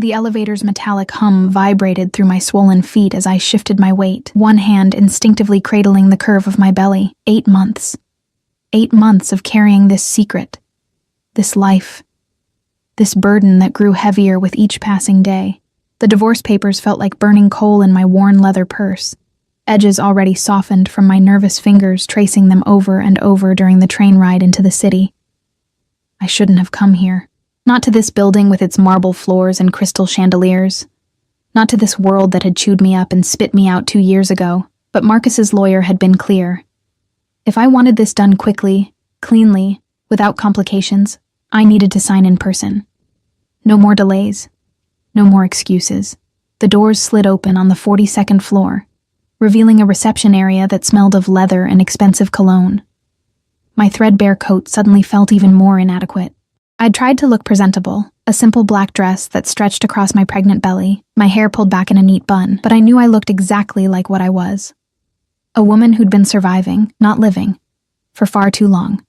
The elevator's metallic hum vibrated through my swollen feet as I shifted my weight, one hand instinctively cradling the curve of my belly. 8 months. 8 months of carrying this secret, this life, this burden that grew heavier with each passing day. The divorce papers felt like burning coal in my worn leather purse, edges already softened from my nervous fingers tracing them over and over during the train ride into the city. I shouldn't have come here. Not to this building with its marble floors and crystal chandeliers. Not to this world that had chewed me up and spit me out 2 years ago. But Marcus's lawyer had been clear. If I wanted this done quickly, cleanly, without complications, I needed to sign in person. No more delays. No more excuses. The doors slid open on the 42nd floor, revealing a reception area that smelled of leather and expensive cologne. My threadbare coat suddenly felt even more inadequate. I'd tried to look presentable, a simple black dress that stretched across my pregnant belly, my hair pulled back in a neat bun, but I knew I looked exactly like what I was. A woman who'd been surviving, not living, for far too long.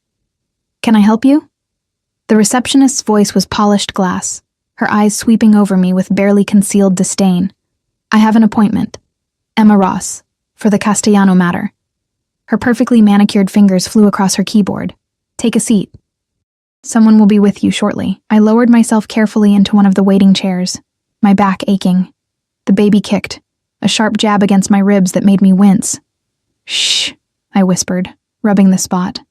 "Can I help you?" The receptionist's voice was polished glass, her eyes sweeping over me with barely concealed disdain. "I have an appointment. Emma Ross, for the Castellano matter." Her perfectly manicured fingers flew across her keyboard. "Take a seat. Someone will be with you shortly." I lowered myself carefully into one of the waiting chairs, my back aching. The baby kicked, a sharp jab against my ribs that made me wince. "Shh," I whispered, rubbing the spot.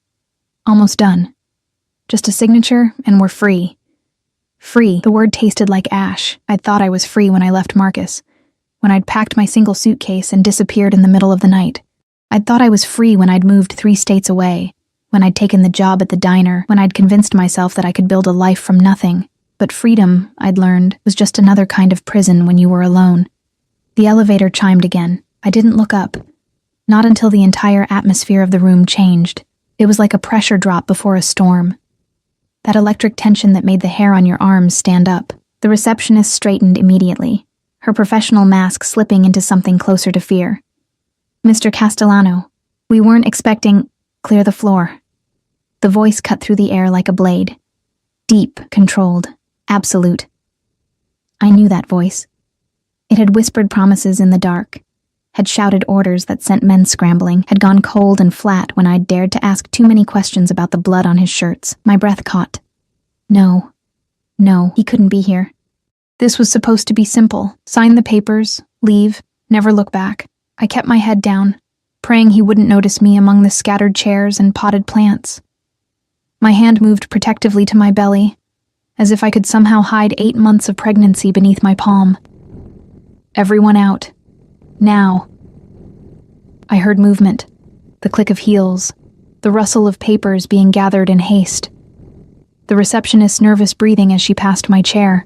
"Almost done. Just a signature, and we're free." Free. The word tasted like ash. I'd thought I was free when I left Marcus, when I'd packed my single suitcase and disappeared in the middle of the night. I'd thought I was free when I'd moved 3 states away, when I'd taken the job at the diner, when I'd convinced myself that I could build a life from nothing. But freedom, I'd learned, was just another kind of prison when you were alone. The elevator chimed again. I didn't look up. Not until the entire atmosphere of the room changed. It was like a pressure drop before a storm. That electric tension that made the hair on your arms stand up. The receptionist straightened immediately, her professional mask slipping into something closer to fear. "Mr. Castellano, we weren't expecting—" "Clear the floor." The voice cut through the air like a blade. Deep, controlled, absolute. I knew that voice. It had whispered promises in the dark, had shouted orders that sent men scrambling, had gone cold and flat when I'd dared to ask too many questions about the blood on his shirts. My breath caught. No, he couldn't be here. This was supposed to be simple. Sign the papers, leave, never look back. I kept my head down, praying he wouldn't notice me among the scattered chairs and potted plants. My hand moved protectively to my belly, as if I could somehow hide 8 months of pregnancy beneath my palm. Everyone out. Now. I heard movement, the click of heels, the rustle of papers being gathered in haste, the receptionist's nervous breathing as she passed my chair.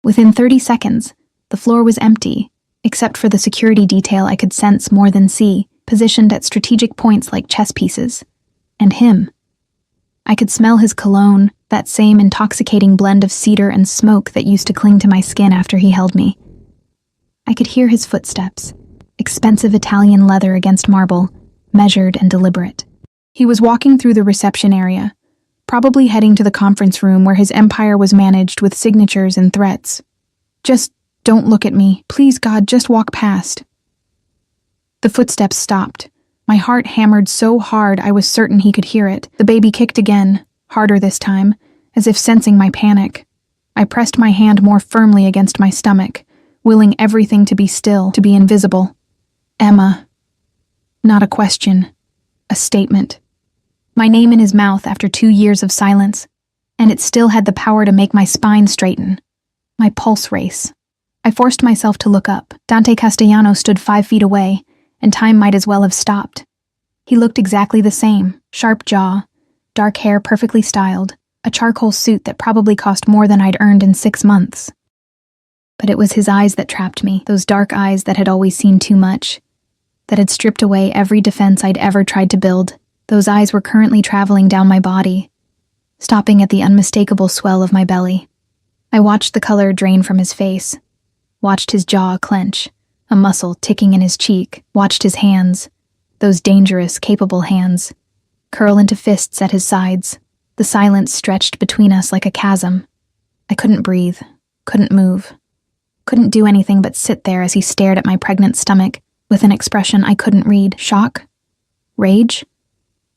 Within 30 seconds, the floor was empty, except for the security detail I could sense more than see, positioned at strategic points like chess pieces. And him. I could smell his cologne, that same intoxicating blend of cedar and smoke that used to cling to my skin after he held me. I could hear his footsteps, expensive Italian leather against marble, measured and deliberate. He was walking through the reception area, probably heading to the conference room where his empire was managed with signatures and threats. "Just don't look at me. Please, God, just walk past." The footsteps stopped. My heart hammered so hard I was certain he could hear it. The baby kicked again, harder this time, as if sensing my panic. I pressed my hand more firmly against my stomach, willing everything to be still, to be invisible. Emma. Not a question. A statement. My name in his mouth after 2 years of silence, and it still had the power to make my spine straighten. My pulse race. I forced myself to look up. Dante Castellano stood 5 feet away, and time might as well have stopped. He looked exactly the same, sharp jaw, dark hair perfectly styled, a charcoal suit that probably cost more than I'd earned in 6 months. But it was his eyes that trapped me, those dark eyes that had always seen too much, that had stripped away every defense I'd ever tried to build. Those eyes were currently traveling down my body, stopping at the unmistakable swell of my belly. I watched the color drain from his face, watched his jaw clench, a muscle ticking in his cheek, watched his hands, those dangerous, capable hands, curl into fists at his sides. The silence stretched between us like a chasm. I couldn't breathe, Couldn't move. Couldn't do anything but sit there as he stared at my pregnant stomach with an expression I couldn't read. Shock? Rage?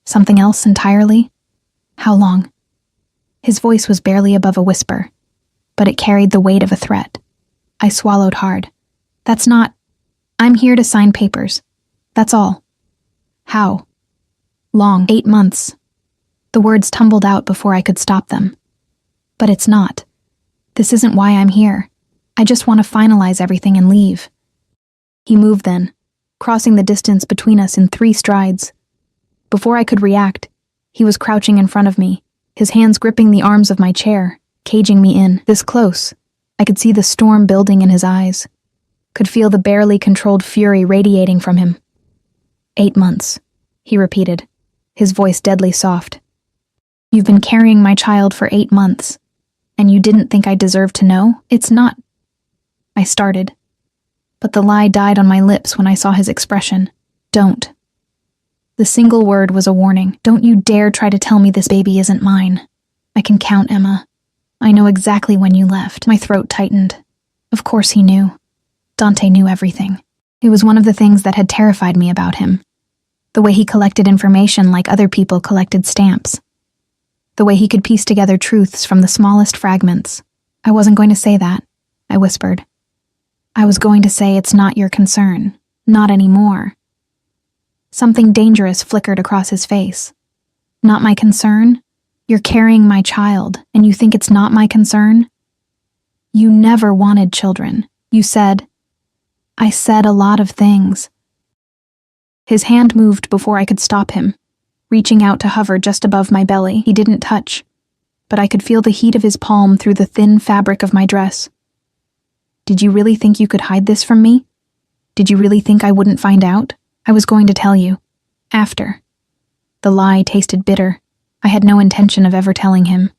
Something else entirely? How long? His voice was barely above a whisper, but it carried the weight of a threat. I swallowed hard. That's not... I'm here to sign papers. That's all. How? Long. 8 months. The words tumbled out before I could stop them. But it's not. This isn't why I'm here. I just want to finalize everything and leave. He moved then, crossing the distance between us in 3 strides. Before I could react, he was crouching in front of me, his hands gripping the arms of my chair, caging me in. This close, I could see the storm building in his eyes, could feel the barely controlled fury radiating from him. 8 months, he repeated, his voice deadly soft. You've been carrying my child for 8 months, and you didn't think I deserved to know? It's not... I started, but the lie died on my lips when I saw his expression. Don't. The single word was a warning. Don't you dare try to tell me this baby isn't mine. I can count, Emma. I know exactly when you left. My throat tightened. Of course he knew. Dante knew everything. It was one of the things that had terrified me about him. The way he collected information like other people collected stamps. The way he could piece together truths from the smallest fragments. I wasn't going to say that, I whispered. I was going to say it's not your concern. Not anymore. Something dangerous flickered across his face. Not my concern? You're carrying my child, and you think it's not my concern? You never wanted children. You said... I said a lot of things. His hand moved before I could stop him, reaching out to hover just above my belly. He didn't touch, but I could feel the heat of his palm through the thin fabric of my dress. Did you really think you could hide this from me? Did you really think I wouldn't find out? I was going to tell you. After. The lie tasted bitter. I had no intention of ever telling him.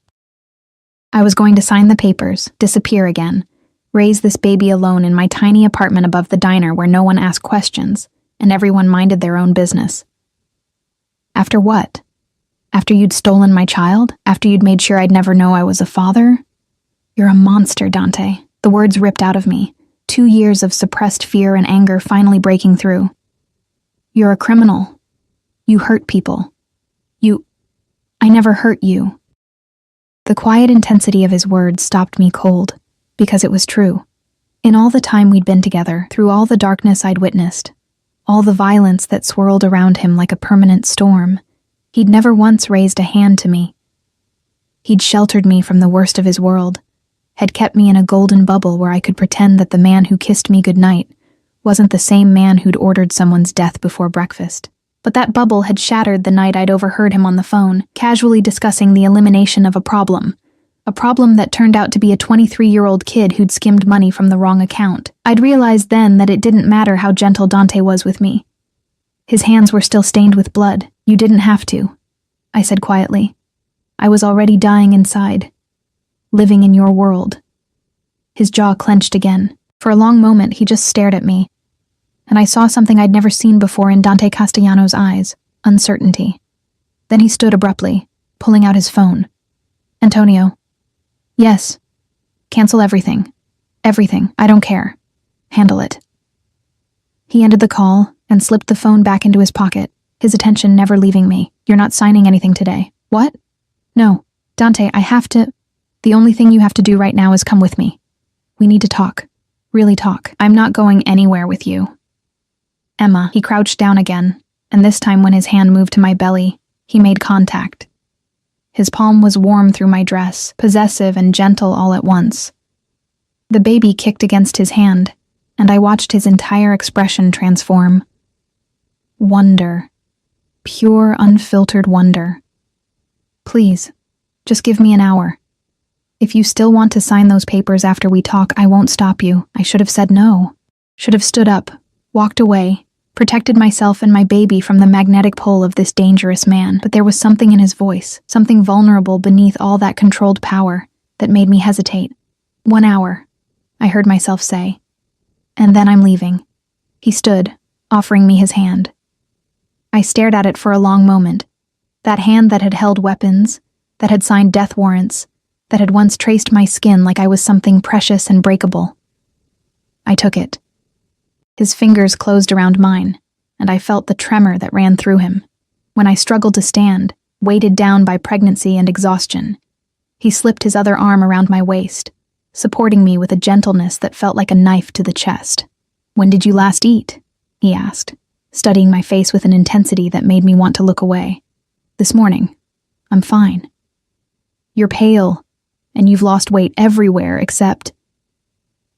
I was going to sign the papers, disappear again, raise this baby alone in my tiny apartment above the diner where no one asked questions, and everyone minded their own business. After what? After you'd stolen my child? After you'd made sure I'd never know I was a father? You're a monster, Dante. The words ripped out of me, 2 years of suppressed fear and anger finally breaking through. You're a criminal. You hurt people. I never hurt you. The quiet intensity of his words stopped me cold, because it was true. In all the time we'd been together, through all the darkness I'd witnessed, all the violence that swirled around him like a permanent storm, he'd never once raised a hand to me. He'd sheltered me from the worst of his world, had kept me in a golden bubble where I could pretend that the man who kissed me goodnight wasn't the same man who'd ordered someone's death before breakfast. But that bubble had shattered the night I'd overheard him on the phone, casually discussing the elimination of a problem that turned out to be a 23-year-old kid who'd skimmed money from the wrong account. I'd realized then that it didn't matter how gentle Dante was with me. His hands were still stained with blood. You didn't have to, I said quietly. I was already dying inside, living in your world. His jaw clenched again. For a long moment, he just stared at me, and I saw something I'd never seen before in Dante Castellano's eyes, uncertainty. Then he stood abruptly, pulling out his phone. Antonio. Yes. Cancel everything. Everything. I don't care. Handle it. He ended the call and slipped the phone back into his pocket, his attention never leaving me. You're not signing anything today. What? No. Dante, I have to... The only thing you have to do right now is come with me. We need to talk. Really talk. I'm not going anywhere with you. Emma. He crouched down again, and this time when his hand moved to my belly, he made contact. His palm was warm through my dress, possessive and gentle all at once. The baby kicked against his hand, and I watched his entire expression transform. Wonder. Pure, unfiltered wonder. Please, just give me an hour. If you still want to sign those papers after we talk, I won't stop you. I should have said no. Should have stood up, walked away, protected myself and my baby from the magnetic pull of this dangerous man. But there was something in his voice, something vulnerable beneath all that controlled power, that made me hesitate. 1 hour, I heard myself say. And then I'm leaving. He stood, offering me his hand. I stared at it for a long moment. That hand that had held weapons, that had signed death warrants, that had once traced my skin like I was something precious and breakable. I took it. His fingers closed around mine, and I felt the tremor that ran through him. When I struggled to stand, weighted down by pregnancy and exhaustion, he slipped his other arm around my waist, supporting me with a gentleness that felt like a knife to the chest. "When did you last eat?" he asked, studying my face with an intensity that made me want to look away. "This morning. I'm fine." "You're pale, and you've lost weight everywhere except—"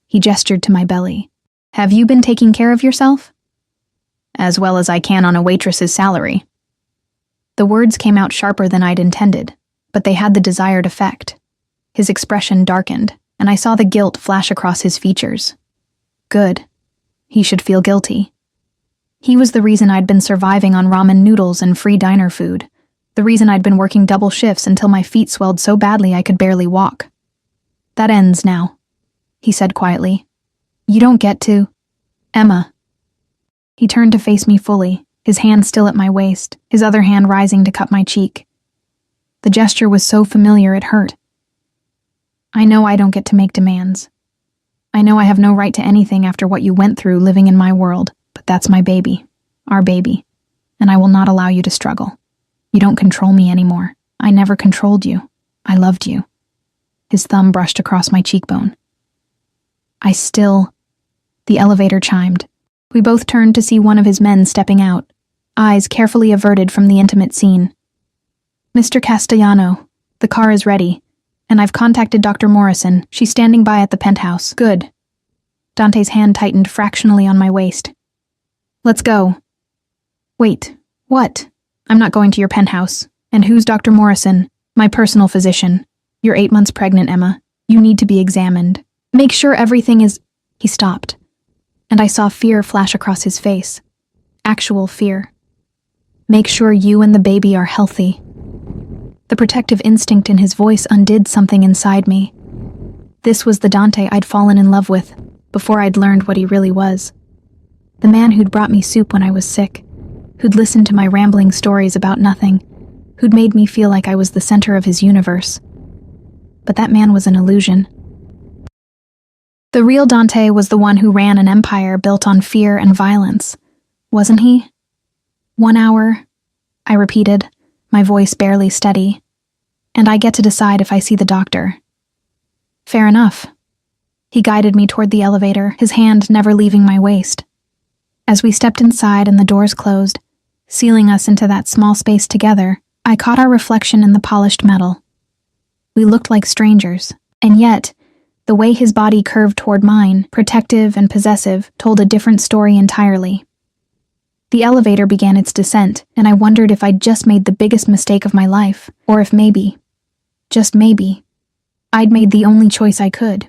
He gestured to my belly. "Have you been taking care of yourself?" "As well as I can on a waitress's salary." The words came out sharper than I'd intended, but they had the desired effect. His expression darkened, and I saw the guilt flash across his features. Good. He should feel guilty. He was the reason I'd been surviving on ramen noodles and free diner food, the reason I'd been working double shifts until my feet swelled so badly I could barely walk. "That ends now," he said quietly. "You don't get to—" "Emma." He turned to face me fully, his hand still at my waist, his other hand rising to cup my cheek. The gesture was so familiar it hurt. "I know I don't get to make demands. I know I have no right to anything after what you went through living in my world, but that's my baby, our baby, and I will not allow you to struggle. You don't control me anymore. I never controlled you. I loved you." His thumb brushed across my cheekbone. The elevator chimed. We both turned to see one of his men stepping out, eyes carefully averted from the intimate scene. "Mr. Castellano, the car is ready, and I've contacted Dr. Morrison. She's standing by at the penthouse." "Good." Dante's hand tightened fractionally on my waist. "Let's go." "Wait, what?" "I'm not going to your penthouse. And who's Dr. Morrison?" "My personal physician. You're 8 months pregnant, Emma. You need to be examined. Make sure everything is—" He stopped, and I saw fear flash across his face. Actual fear. "Make sure you and the baby are healthy." The protective instinct in his voice undid something inside me. This was the Dante I'd fallen in love with, before I'd learned what he really was. The man who'd brought me soup when I was sick, who'd listened to my rambling stories about nothing, who'd made me feel like I was the center of his universe. But that man was an illusion. The real Dante was the one who ran an empire built on fear and violence, wasn't he? 1 hour, I repeated, my voice barely steady. "And I get to decide if I see the doctor." "Fair enough." He guided me toward the elevator, his hand never leaving my waist. As we stepped inside and the doors closed, sealing us into that small space together, I caught our reflection in the polished metal. We looked like strangers, and yet, the way his body curved toward mine, protective and possessive, told a different story entirely. The elevator began its descent, and I wondered if I'd just made the biggest mistake of my life, or if maybe, just maybe, I'd made the only choice I could.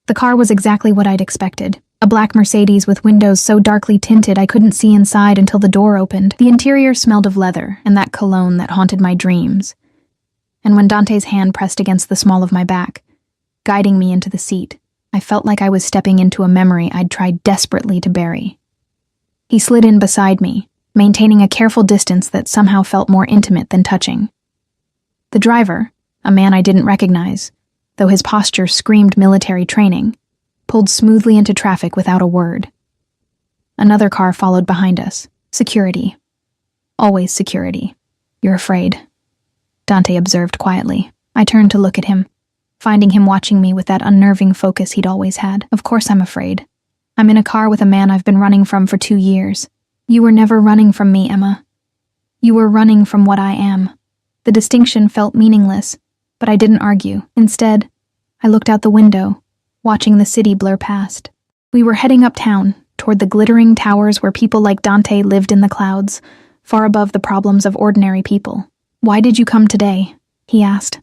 The car was exactly what I'd expected. A black Mercedes with windows so darkly tinted I couldn't see inside until the door opened. The interior smelled of leather and that cologne that haunted my dreams. And when Dante's hand pressed against the small of my back, guiding me into the seat, I felt like I was stepping into a memory I'd tried desperately to bury. He slid in beside me, maintaining a careful distance that somehow felt more intimate than touching. The driver, a man I didn't recognize, though his posture screamed military training, pulled smoothly into traffic without a word. Another car followed behind us. Security. Always security. "You're afraid," Dante observed quietly. I turned to look at him, finding him watching me with that unnerving focus he'd always had. "Of course I'm afraid. I'm in a car with a man I've been running from for 2 years. You were never running from me, Emma. You were running from what I am." The distinction felt meaningless, but I didn't argue. Instead, I looked out the window, watching the city blur past. We were heading uptown, toward the glittering towers where people like Dante lived in the clouds, far above the problems of ordinary people. "Why did you come today?" he asked.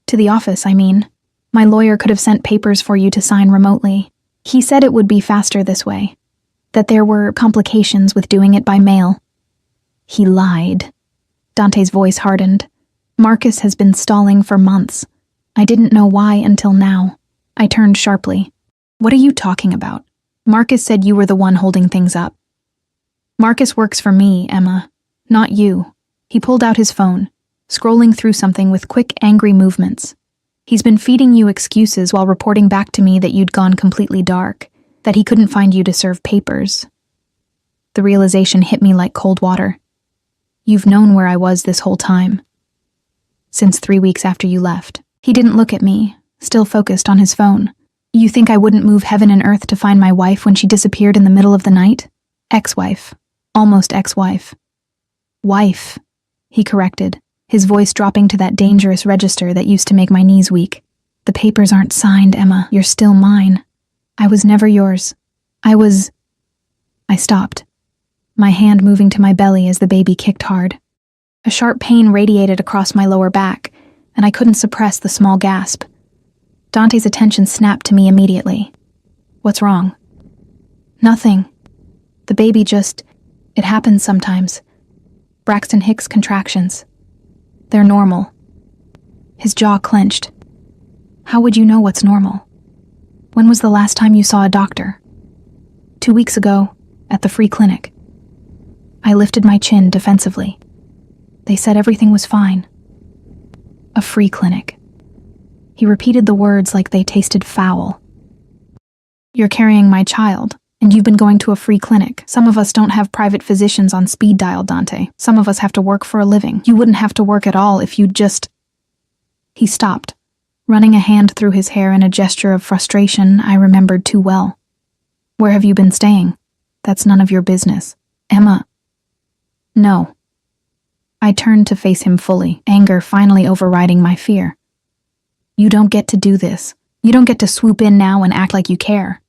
"To the office, I mean. My lawyer could have sent papers for you to sign remotely. He said it would be faster this way, that there were complications with doing it by mail." He lied. Dante's voice hardened. "Marcus has been stalling for months. I didn't know why until now." I turned sharply. "What are you talking about? Marcus said you were the one holding things up." "Marcus works for me, Emma, not you." He pulled out his phone, scrolling through something with quick, angry movements. He's been feeding you excuses while reporting back to me that you'd gone completely dark, that he couldn't find you to serve papers. The realization hit me like cold water. You've known where I was this whole time. Since 3 weeks after you left. He didn't look at me, still focused on his phone. You think I wouldn't move heaven and earth to find my wife when she disappeared in the middle of the night? Ex-wife. Almost ex-wife. Wife, he corrected, his voice dropping to that dangerous register that used to make my knees weak. The papers aren't signed, Emma. You're still mine. I was never yours. I stopped, my hand moving to my belly as the baby kicked hard. A sharp pain radiated across my lower back, and I couldn't suppress the small gasp. Dante's attention snapped to me immediately. What's wrong? Nothing. The baby it happens sometimes. Braxton Hicks contractions. They're normal. His jaw clenched. How would you know what's normal? When was the last time you saw a doctor? 2 weeks ago, at the free clinic. I lifted my chin defensively. They said everything was fine. A free clinic. He repeated the words like they tasted foul. You're carrying my child, and you've been going to a free clinic. Some of us don't have private physicians on speed dial, Dante. Some of us have to work for a living. You wouldn't have to work at all if you'd just... He stopped, running a hand through his hair in a gesture of frustration I remembered too well. Where have you been staying? That's none of your business. Emma. No. I turned to face him fully, anger finally overriding my fear. You don't get to do this. You don't get to swoop in now and act like you care.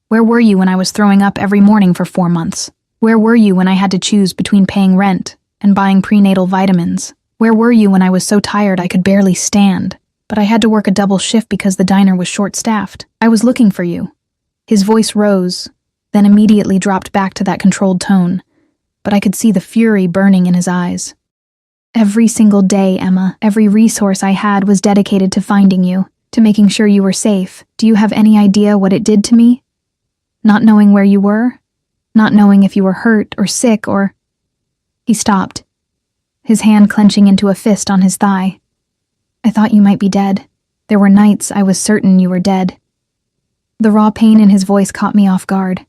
Where were you when I was throwing up every morning for 4 months? Where were you when I had to choose between paying rent and buying prenatal vitamins? Where were you when I was so tired I could barely stand, but I had to work a double shift because the diner was short-staffed? I was looking for you. His voice rose, then immediately dropped back to that controlled tone, but I could see the fury burning in his eyes. Every single day, Emma, every resource I had was dedicated to finding you, to making sure you were safe. Do you have any idea what it did to me? Not knowing where you were? Not knowing if you were hurt or sick or... He stopped, his hand clenching into a fist on his thigh. I thought you might be dead. There were nights I was certain you were dead. The raw pain in his voice caught me off guard.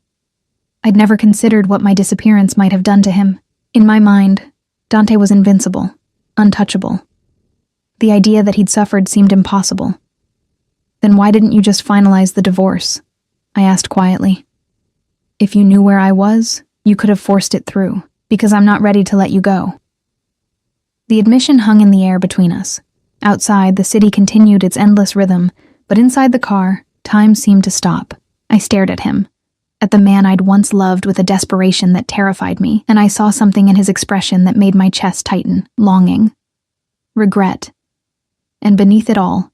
I'd never considered what my disappearance might have done to him. In my mind, Dante was invincible, untouchable. The idea that he'd suffered seemed impossible. Then why didn't you just finalize the divorce? I asked quietly. If you knew where I was, you could have forced it through, because I'm not ready to let you go. The admission hung in the air between us. Outside, the city continued its endless rhythm, but inside the car, time seemed to stop. I stared at him, at the man I'd once loved with a desperation that terrified me, and I saw something in his expression that made my chest tighten, longing, regret, and beneath it all,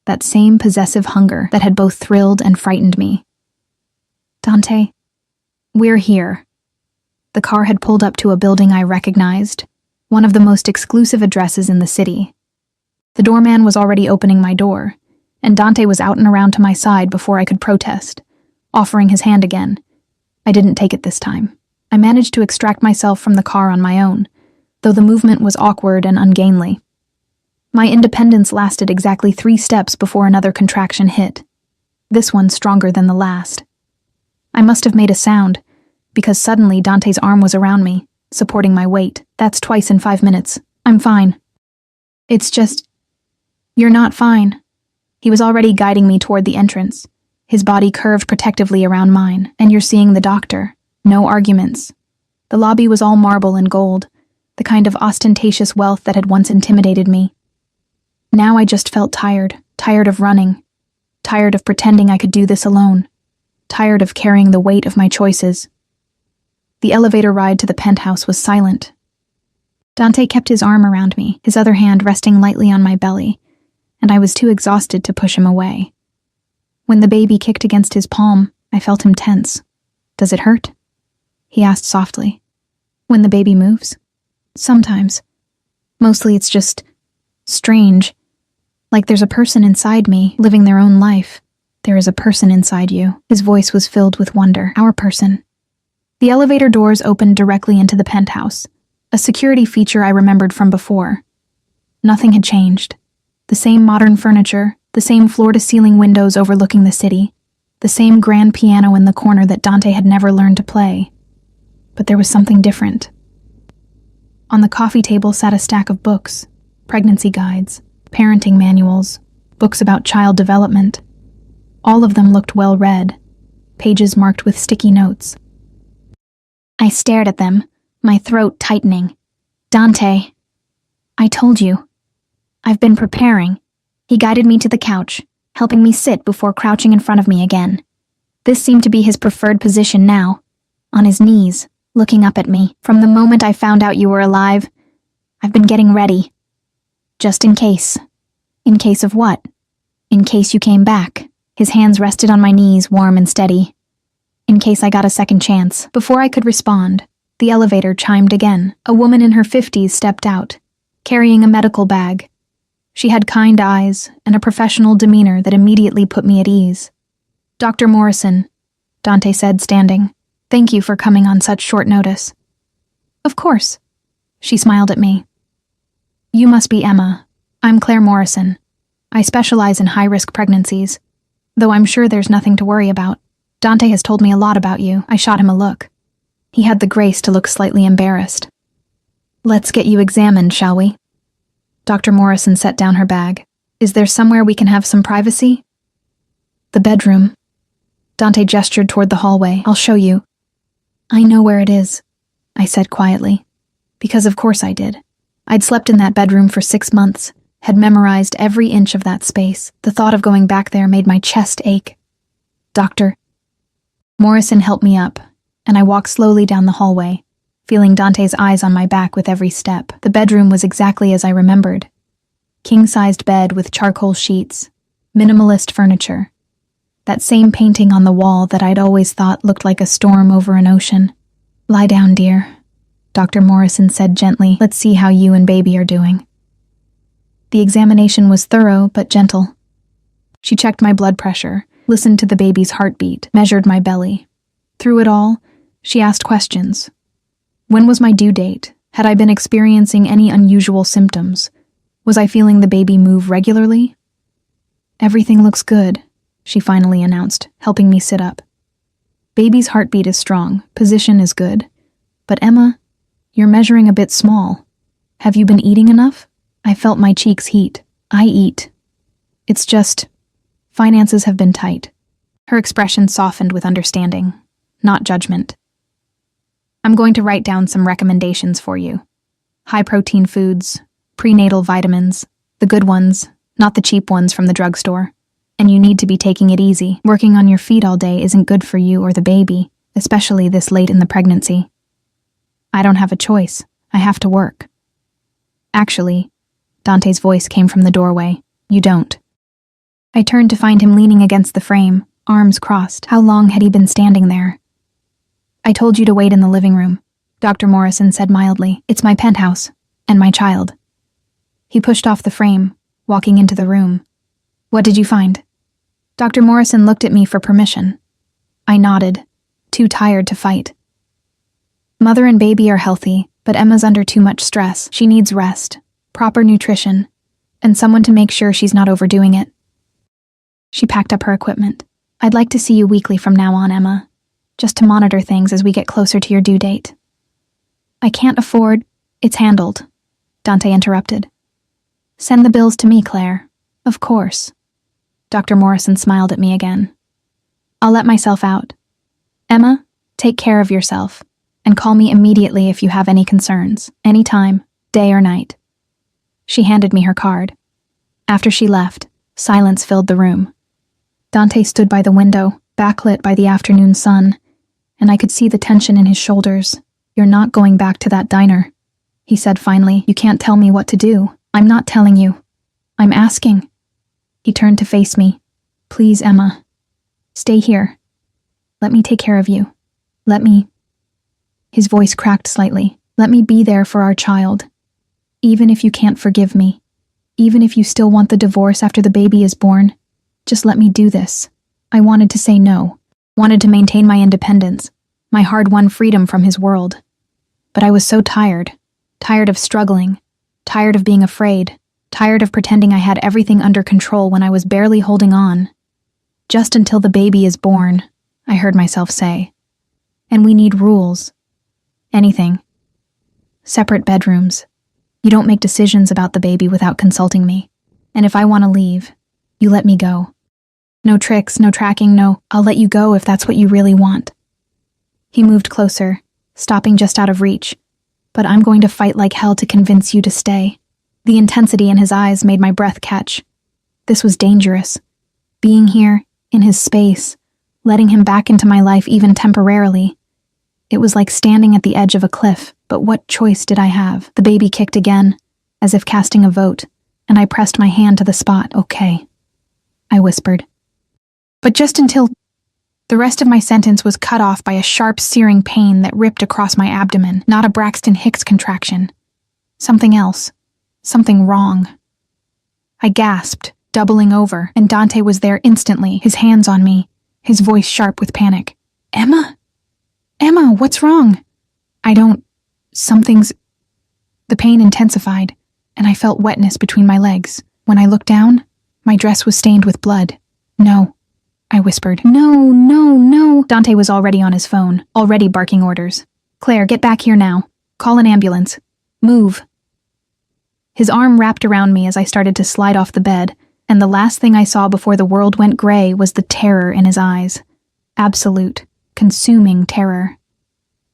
that same possessive hunger that had both thrilled and frightened me. Dante, we're here. The car had pulled up to a building I recognized, one of the most exclusive addresses in the city. The doorman was already opening my door, and Dante was out and around to my side before I could protest, offering his hand again. I didn't take it this time. I managed to extract myself from the car on my own, though the movement was awkward and ungainly. My independence lasted exactly 3 steps before another contraction hit, this one stronger than the last. I must have made a sound, because suddenly Dante's arm was around me, supporting my weight. That's twice in 5 minutes. I'm fine. It's just... You're not fine. He was already guiding me toward the entrance, his body curved protectively around mine. And you're seeing the doctor. No arguments. The lobby was all marble and gold, the kind of ostentatious wealth that had once intimidated me. Now I just felt tired of running, tired of pretending I could do this alone, tired of carrying the weight of my choices. The elevator ride to the penthouse was silent. Dante kept his arm around me, his other hand resting lightly on my belly, and I was too exhausted to push him away. When the baby kicked against his palm, I felt him tense. Does it hurt? He asked softly. When the baby moves? Sometimes. Mostly it's just strange. Like there's a person inside me, living their own life. There is a person inside you. His voice was filled with wonder. Our person. The elevator doors opened directly into the penthouse, a security feature I remembered from before. Nothing had changed. The same modern furniture, the same floor-to-ceiling windows overlooking the city, the same grand piano in the corner that Dante had never learned to play. But there was something different. On the coffee table sat a stack of books, pregnancy guides, parenting manuals, books about child development. All of them looked well read, pages marked with sticky notes. I stared at them, my throat tightening. Dante, I told you. I've been preparing. He guided me to the couch, helping me sit before crouching in front of me again. This seemed to be his preferred position now, on his knees, looking up at me. From the moment I found out you were alive, I've been getting ready. Just in case. In case of what? In case you came back. His hands rested on my knees, warm and steady. In case I got a second chance. Before I could respond, the elevator chimed again. A woman in her 50s stepped out, carrying a medical bag. She had kind eyes and a professional demeanor that immediately put me at ease. Dr. Morrison, Dante said, standing. Thank you for coming on such short notice. Of course. She smiled at me. You must be Emma. I'm Claire Morrison. I specialize in high-risk pregnancies, though I'm sure there's nothing to worry about. Dante has told me a lot about you. I shot him a look. He had the grace to look slightly embarrassed. Let's get you examined, shall we? Dr. Morrison set down her bag. Is there somewhere we can have some privacy? The bedroom. Dante gestured toward the hallway. I'll show you. I know where it is, I said quietly. Because of course I did. I'd slept in that bedroom for 6 months, had memorized every inch of that space. The thought of going back there made my chest ache. Doctor. Morrison helped me up, and I walked slowly down the hallway, feeling Dante's eyes on my back with every step. The bedroom was exactly as I remembered. King-sized bed with charcoal sheets, minimalist furniture. That same painting on the wall that I'd always thought looked like a storm over an ocean. Lie down, dear, Dr. Morrison said gently. Let's see how you and baby are doing. The examination was thorough but gentle. She checked my blood pressure, listened to the baby's heartbeat, measured my belly. Through it all, she asked questions. When was my due date? Had I been experiencing any unusual symptoms? Was I feeling the baby move regularly? Everything looks good, she finally announced, helping me sit up. Baby's heartbeat is strong, position is good. But Emma, you're measuring a bit small. Have you been eating enough? I felt my cheeks heat. I eat. It's just, finances have been tight. Her expression softened with understanding, not judgment. I'm going to write down some recommendations for you. High-protein foods, prenatal vitamins, the good ones, not the cheap ones from the drugstore. And you need to be taking it easy. Working on your feet all day isn't good for you or the baby, especially this late in the pregnancy. I don't have a choice. I have to work. Actually, Dante's voice came from the doorway. You don't. I turned to find him leaning against the frame, arms crossed. How long had he been standing there? I told you to wait in the living room, Dr. Morrison said mildly. It's my penthouse, and my child. He pushed off the frame, walking into the room. What did you find? Dr. Morrison looked at me for permission. I nodded, too tired to fight. Mother and baby are healthy, but Emma's under too much stress. She needs rest, proper nutrition, and someone to make sure she's not overdoing it. She packed up her equipment. I'd like to see you weekly from now on, Emma, just to monitor things as we get closer to your due date. I can't afford... It's handled, Dante interrupted. Send the bills to me, Claire. Of course. Dr. Morrison smiled at me again. I'll let myself out. Emma, take care of yourself, and call me immediately if you have any concerns, anytime, day or night. She handed me her card. After she left, silence filled the room. Dante stood by the window, backlit by the afternoon sun, and I could see the tension in his shoulders. You're not going back to that diner, he said finally. You can't tell me what to do. I'm not telling you. I'm asking. He turned to face me. Please, Emma. Stay here. Let me take care of you. Let me... His voice cracked slightly. Let me be there for our child. Even if you can't forgive me. Even if you still want the divorce after the baby is born. Just let me do this. I wanted to say no. Wanted to maintain my independence. My hard-won freedom from his world. But I was so tired. Tired of struggling. Tired of being afraid. tired of pretending I had everything under control when I was barely holding on. Just until the baby is born, I heard myself say. And we need rules. Anything. Separate bedrooms. You don't make decisions about the baby without consulting me. And if I want to leave, you let me go. No tricks, no tracking, no, I'll let you go if that's what you really want. He moved closer, stopping just out of reach. But I'm going to fight like hell to convince you to stay. The intensity in his eyes made my breath catch. This was dangerous. Being here, in his space, letting him back into my life even temporarily. It was like standing at the edge of a cliff, but what choice did I have? The baby kicked again, as if casting a vote, and I pressed my hand to the spot. Okay, I whispered. But just until... The rest of my sentence was cut off by a sharp, searing pain that ripped across my abdomen, not a Braxton Hicks contraction. Something else. Something wrong. I gasped, doubling over, and Dante was there instantly, his hands on me, his voice sharp with panic. Emma? Emma, what's wrong? Something's... The pain intensified, and I felt wetness between my legs. When I looked down, my dress was stained with blood. No. I whispered. No, no, no. Dante was already on his phone, already barking orders. Claire, get back here now. Call an ambulance. Move. His arm wrapped around me as I started to slide off the bed, and the last thing I saw before the world went gray was the terror in his eyes. Absolute, consuming terror.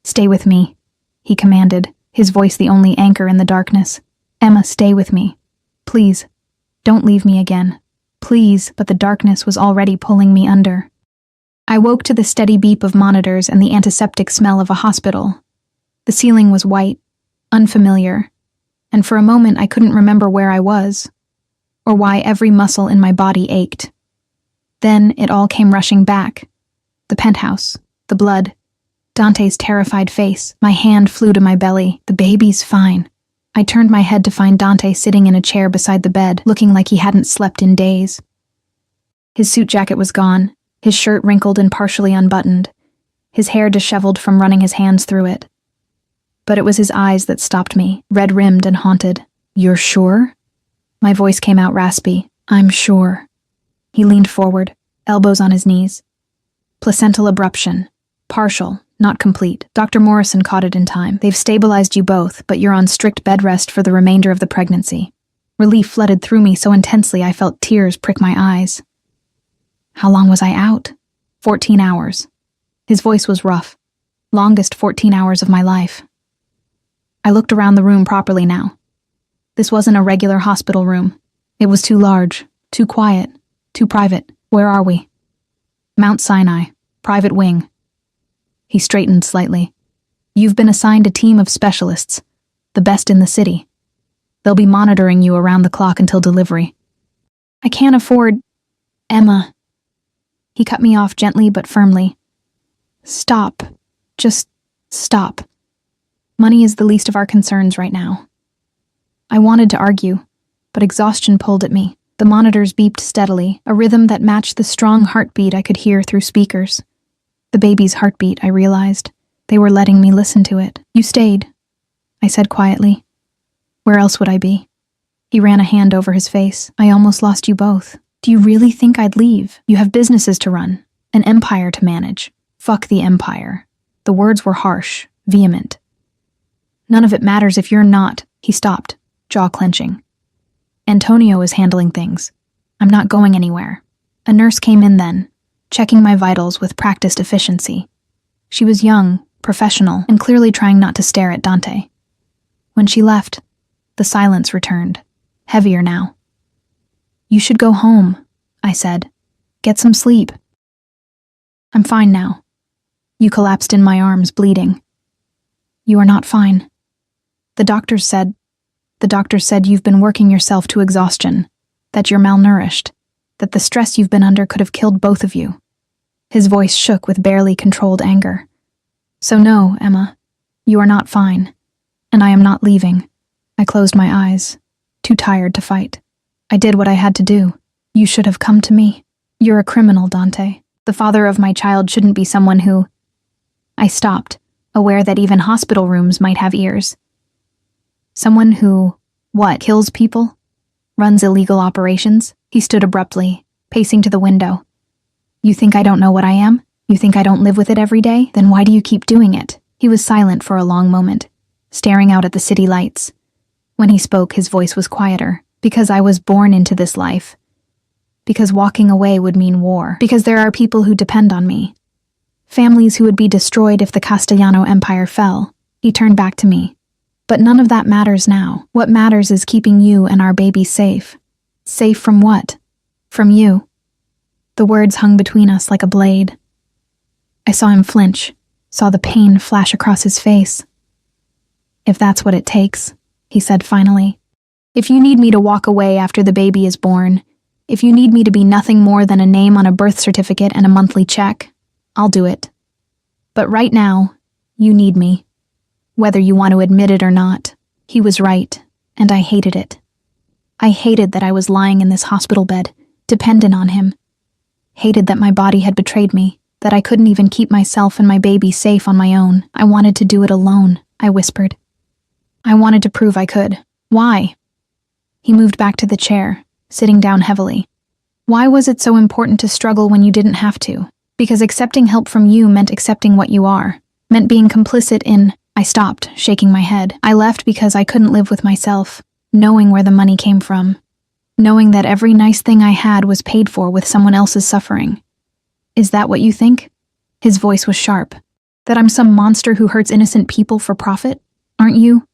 Stay with me, he commanded, his voice the only anchor in the darkness. Emma, stay with me. Please, don't leave me again. Please, but the darkness was already pulling me under. I woke to the steady beep of monitors and the antiseptic smell of a hospital. The ceiling was white, unfamiliar, and for a moment I couldn't remember where I was, or why every muscle in my body ached. Then it all came rushing back. The penthouse, the blood, Dante's terrified face. My hand flew to my belly. The baby's fine. I turned my head to find Dante sitting in a chair beside the bed, looking like he hadn't slept in days. His suit jacket was gone, his shirt wrinkled and partially unbuttoned, his hair disheveled from running his hands through it. But it was his eyes that stopped me, red-rimmed and haunted. You're sure? My voice came out raspy. I'm sure. He leaned forward, elbows on his knees. Placental abruption. Partial. Not complete. Dr. Morrison caught it in time. They've stabilized you both, but you're on strict bed rest for the remainder of the pregnancy. Relief flooded through me so intensely I felt tears prick my eyes. How long was I out? 14 hours. His voice was rough. Longest 14 hours of my life. I looked around the room properly now. This wasn't a regular hospital room. It was too large, too quiet, too private. Where are we? Mount Sinai, private wing. He straightened slightly. You've been assigned a team of specialists, the best in the city. They'll be monitoring you around the clock until delivery. I can't afford... Emma. He cut me off gently but firmly. Stop. Just stop. Money is the least of our concerns right now. I wanted to argue, but exhaustion pulled at me. The monitors beeped steadily, a rhythm that matched the strong heartbeat I could hear through speakers. The baby's heartbeat, I realized. They were letting me listen to it. You stayed, I said quietly. Where else would I be? He ran a hand over his face. I almost lost you both. Do you really think I'd leave? You have businesses to run, an empire to manage. Fuck the empire. The words were harsh, vehement. None of it matters if you're not. He stopped, jaw clenching. Antonio is handling things. I'm not going anywhere. A nurse came in then, checking my vitals with practiced efficiency. She was young, professional, and clearly trying not to stare at Dante. When she left, the silence returned, heavier now. You should go home, I said. Get some sleep. I'm fine now. You collapsed in my arms, bleeding. You are not fine. The doctors said you've been working yourself to exhaustion, that you're malnourished, that the stress you've been under could have killed both of you. His voice shook with barely controlled anger. So no, Emma, you are not fine, and I am not leaving. I closed my eyes, too tired to fight. I did what I had to do. You should have come to me. You're a criminal, Dante. The father of my child shouldn't be someone who... I stopped, aware that even hospital rooms might have ears. Someone who, what, kills people? Runs illegal operations? He stood abruptly, pacing to the window. You think I don't know what I am? You think I don't live with it every day? Then why do you keep doing it? He was silent for a long moment, staring out at the city lights. When he spoke, his voice was quieter. Because I was born into this life. Because walking away would mean war. Because there are people who depend on me. Families who would be destroyed if the Castellano Empire fell. He turned back to me. But none of that matters now. What matters is keeping you and our baby safe. Safe from what? From you. The words hung between us like a blade. I saw him flinch, saw the pain flash across his face. If that's what it takes, he said finally. If you need me to walk away after the baby is born, if you need me to be nothing more than a name on a birth certificate and a monthly check, I'll do it. But right now, you need me. Whether you want to admit it or not, he was right, and I hated it. I hated that I was lying in this hospital bed, dependent on him. Hated that my body had betrayed me, that I couldn't even keep myself and my baby safe on my own. I wanted to do it alone, I whispered. I wanted to prove I could. Why? He moved back to the chair, sitting down heavily. Why was it so important to struggle when you didn't have to? Because accepting help from you meant accepting what you are, meant being complicit in... I stopped, shaking my head. I left because I couldn't live with myself, knowing where the money came from, knowing that every nice thing I had was paid for with someone else's suffering. Is that what you think? His voice was sharp. That I'm some monster who hurts innocent people for profit? Aren't you?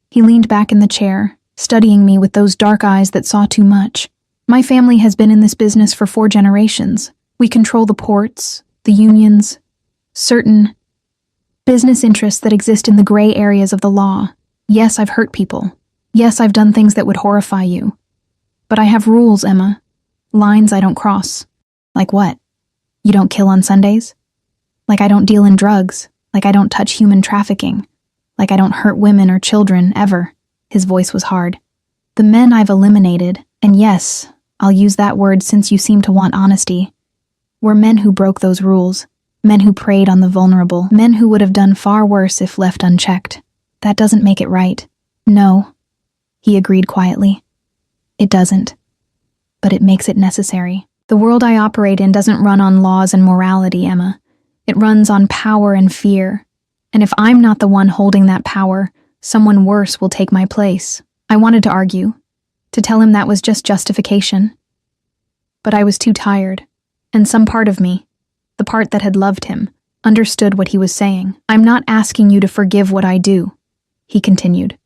He leaned back in the chair, studying me with those dark eyes that saw too much. My family has been in this business for 4 generations. We control the ports, the unions, certain business interests that exist in the gray areas of the law. Yes, I've hurt people. Yes, I've done things that would horrify you. But I have rules, Emma. Lines I don't cross. Like what? You don't kill on Sundays? Like I don't deal in drugs. Like I don't touch human trafficking. Like I don't hurt women or children, ever. His voice was hard. The men I've eliminated, and yes, I'll use that word since you seem to want honesty, were men who broke those rules. Men who preyed on the vulnerable, men who would have done far worse if left unchecked. That doesn't make it right. No, he agreed quietly. It doesn't. But it makes it necessary. The world I operate in doesn't run on laws and morality, Emma. It runs on power and fear. And if I'm not the one holding that power, someone worse will take my place. I wanted to argue, to tell him that was just justification. But I was too tired, and some part of me, the part that had loved him, understood what he was saying. I'm not asking you to forgive what I do, he continued.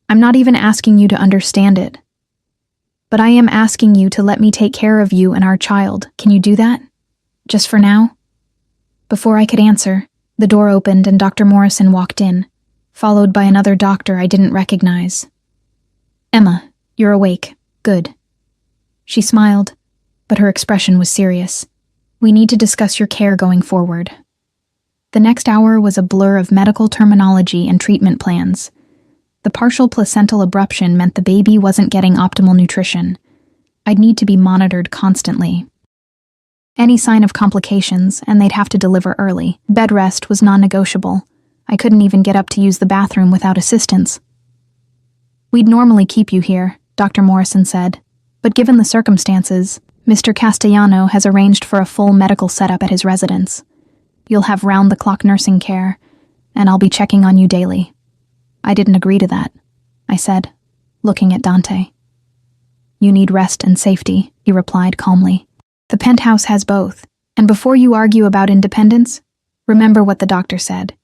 I'm not even asking you to understand it. But I am asking you to let me take care of you and our child. Can you do that? Just for now? Before I could answer, the door opened and Dr. Morrison walked in, followed by another doctor I didn't recognize. Emma, you're awake. Good. She smiled, but her expression was serious. We need to discuss your care going forward. The next hour was a blur of medical terminology and treatment plans. The partial placental abruption meant the baby wasn't getting optimal nutrition. I'd need to be monitored constantly. Any sign of complications, and they'd have to deliver early. Bed rest was non-negotiable. I couldn't even get up to use the bathroom without assistance. We'd normally keep you here, Dr. Morrison said, but given the circumstances, Mr. Castellano has arranged for a full medical setup at his residence. You'll have round-the-clock nursing care, and I'll be checking on you daily. I didn't agree to that, I said, looking at Dante. You need rest and safety, he replied calmly. The penthouse has both, and before you argue about independence, remember what the doctor said.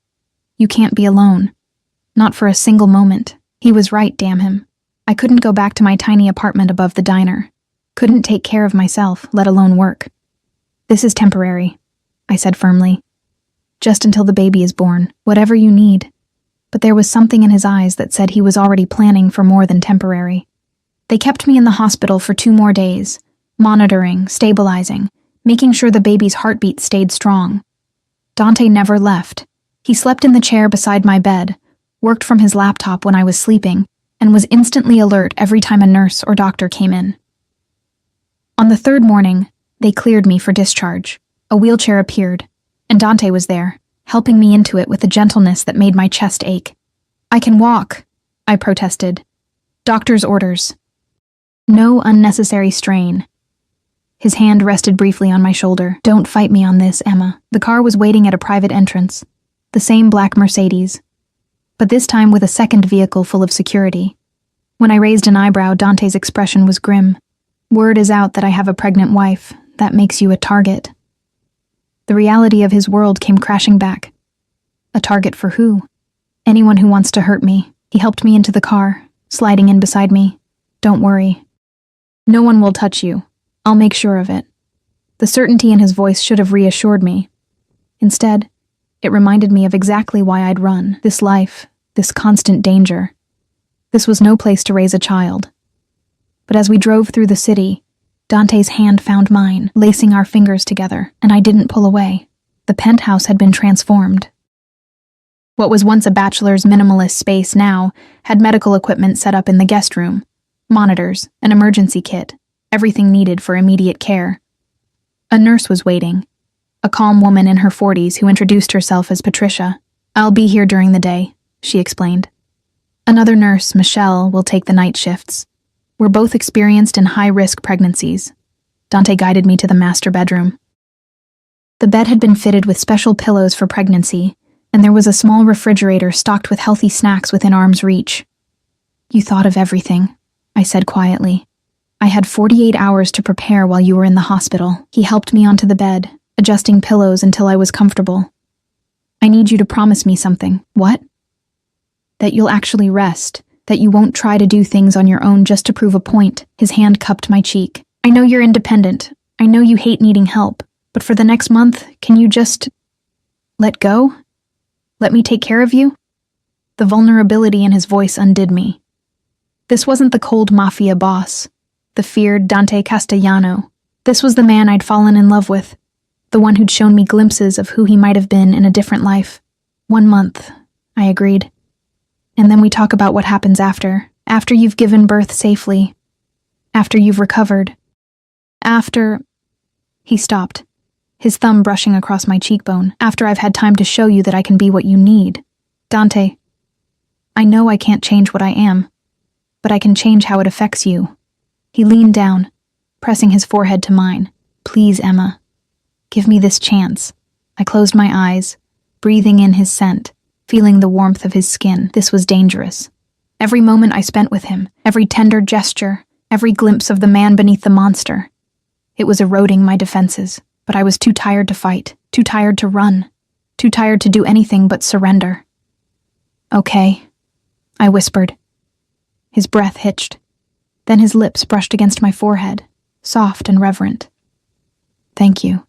You can't be alone. Not for a single moment. He was right, damn him. I couldn't go back to my tiny apartment above the diner. Couldn't take care of myself, let alone work. This is temporary, I said firmly. Just until the baby is born, whatever you need. But there was something in his eyes that said he was already planning for more than temporary. They kept me in the hospital for 2 more days, monitoring, stabilizing, making sure the baby's heartbeat stayed strong. Dante never left. He slept in the chair beside my bed, worked from his laptop when I was sleeping, and was instantly alert every time a nurse or doctor came in. On the 3rd morning, they cleared me for discharge. A wheelchair appeared, and Dante was there, helping me into it with a gentleness that made my chest ache. I can walk, I protested. Doctor's orders. No unnecessary strain. His hand rested briefly on my shoulder. Don't fight me on this, Emma. The car was waiting at a private entrance. The same black Mercedes. But this time with a second vehicle full of security. When I raised an eyebrow, Dante's expression was grim. Word is out that I have a pregnant wife. That makes you a target. The reality of his world came crashing back. A target for who? Anyone who wants to hurt me. He helped me into the car, sliding in beside me. Don't worry. No one will touch you. I'll make sure of it. The certainty in his voice should have reassured me. Instead, it reminded me of exactly why I'd run. This life, this constant danger. This was no place to raise a child. But as we drove through the city, Dante's hand found mine, lacing our fingers together, and I didn't pull away. The penthouse had been transformed. What was once a bachelor's minimalist space now had medical equipment set up in the guest room, monitors, an emergency kit, everything needed for immediate care. A nurse was waiting, a calm woman in her 40s who introduced herself as Patricia. I'll be here during the day, she explained. Another nurse, Michelle, will take the night shifts. We're both experienced in high-risk pregnancies. Dante guided me to the master bedroom. The bed had been fitted with special pillows for pregnancy, and there was a small refrigerator stocked with healthy snacks within arm's reach. You thought of everything, I said quietly. I had 48 hours to prepare while you were in the hospital. He helped me onto the bed, adjusting pillows until I was comfortable. I need you to promise me something. What? That you'll actually rest, that you won't try to do things on your own just to prove a point. His hand cupped my cheek. I know you're independent. I know you hate needing help. But for the next month, can you just let go? Let me take care of you? The vulnerability in his voice undid me. This wasn't the cold Mafia boss, the feared Dante Castellano. This was the man I'd fallen in love with, the one who'd shown me glimpses of who he might have been in a different life. 1 month, I agreed. And then we talk about what happens after you've given birth safely, after you've recovered, after... He stopped, his thumb brushing across my cheekbone. After I've had time to show you that I can be what you need. Dante, I know I can't change what I am, but I can change how it affects you. He leaned down, pressing his forehead to mine. Please, Emma, give me this chance. I closed my eyes, breathing in his scent, feeling the warmth of his skin. This was dangerous. Every moment I spent with him, every tender gesture, every glimpse of the man beneath the monster. It was eroding my defenses, but I was too tired to fight, too tired to run, too tired to do anything but surrender. Okay, I whispered. His breath hitched. Then his lips brushed against my forehead, soft and reverent. Thank you.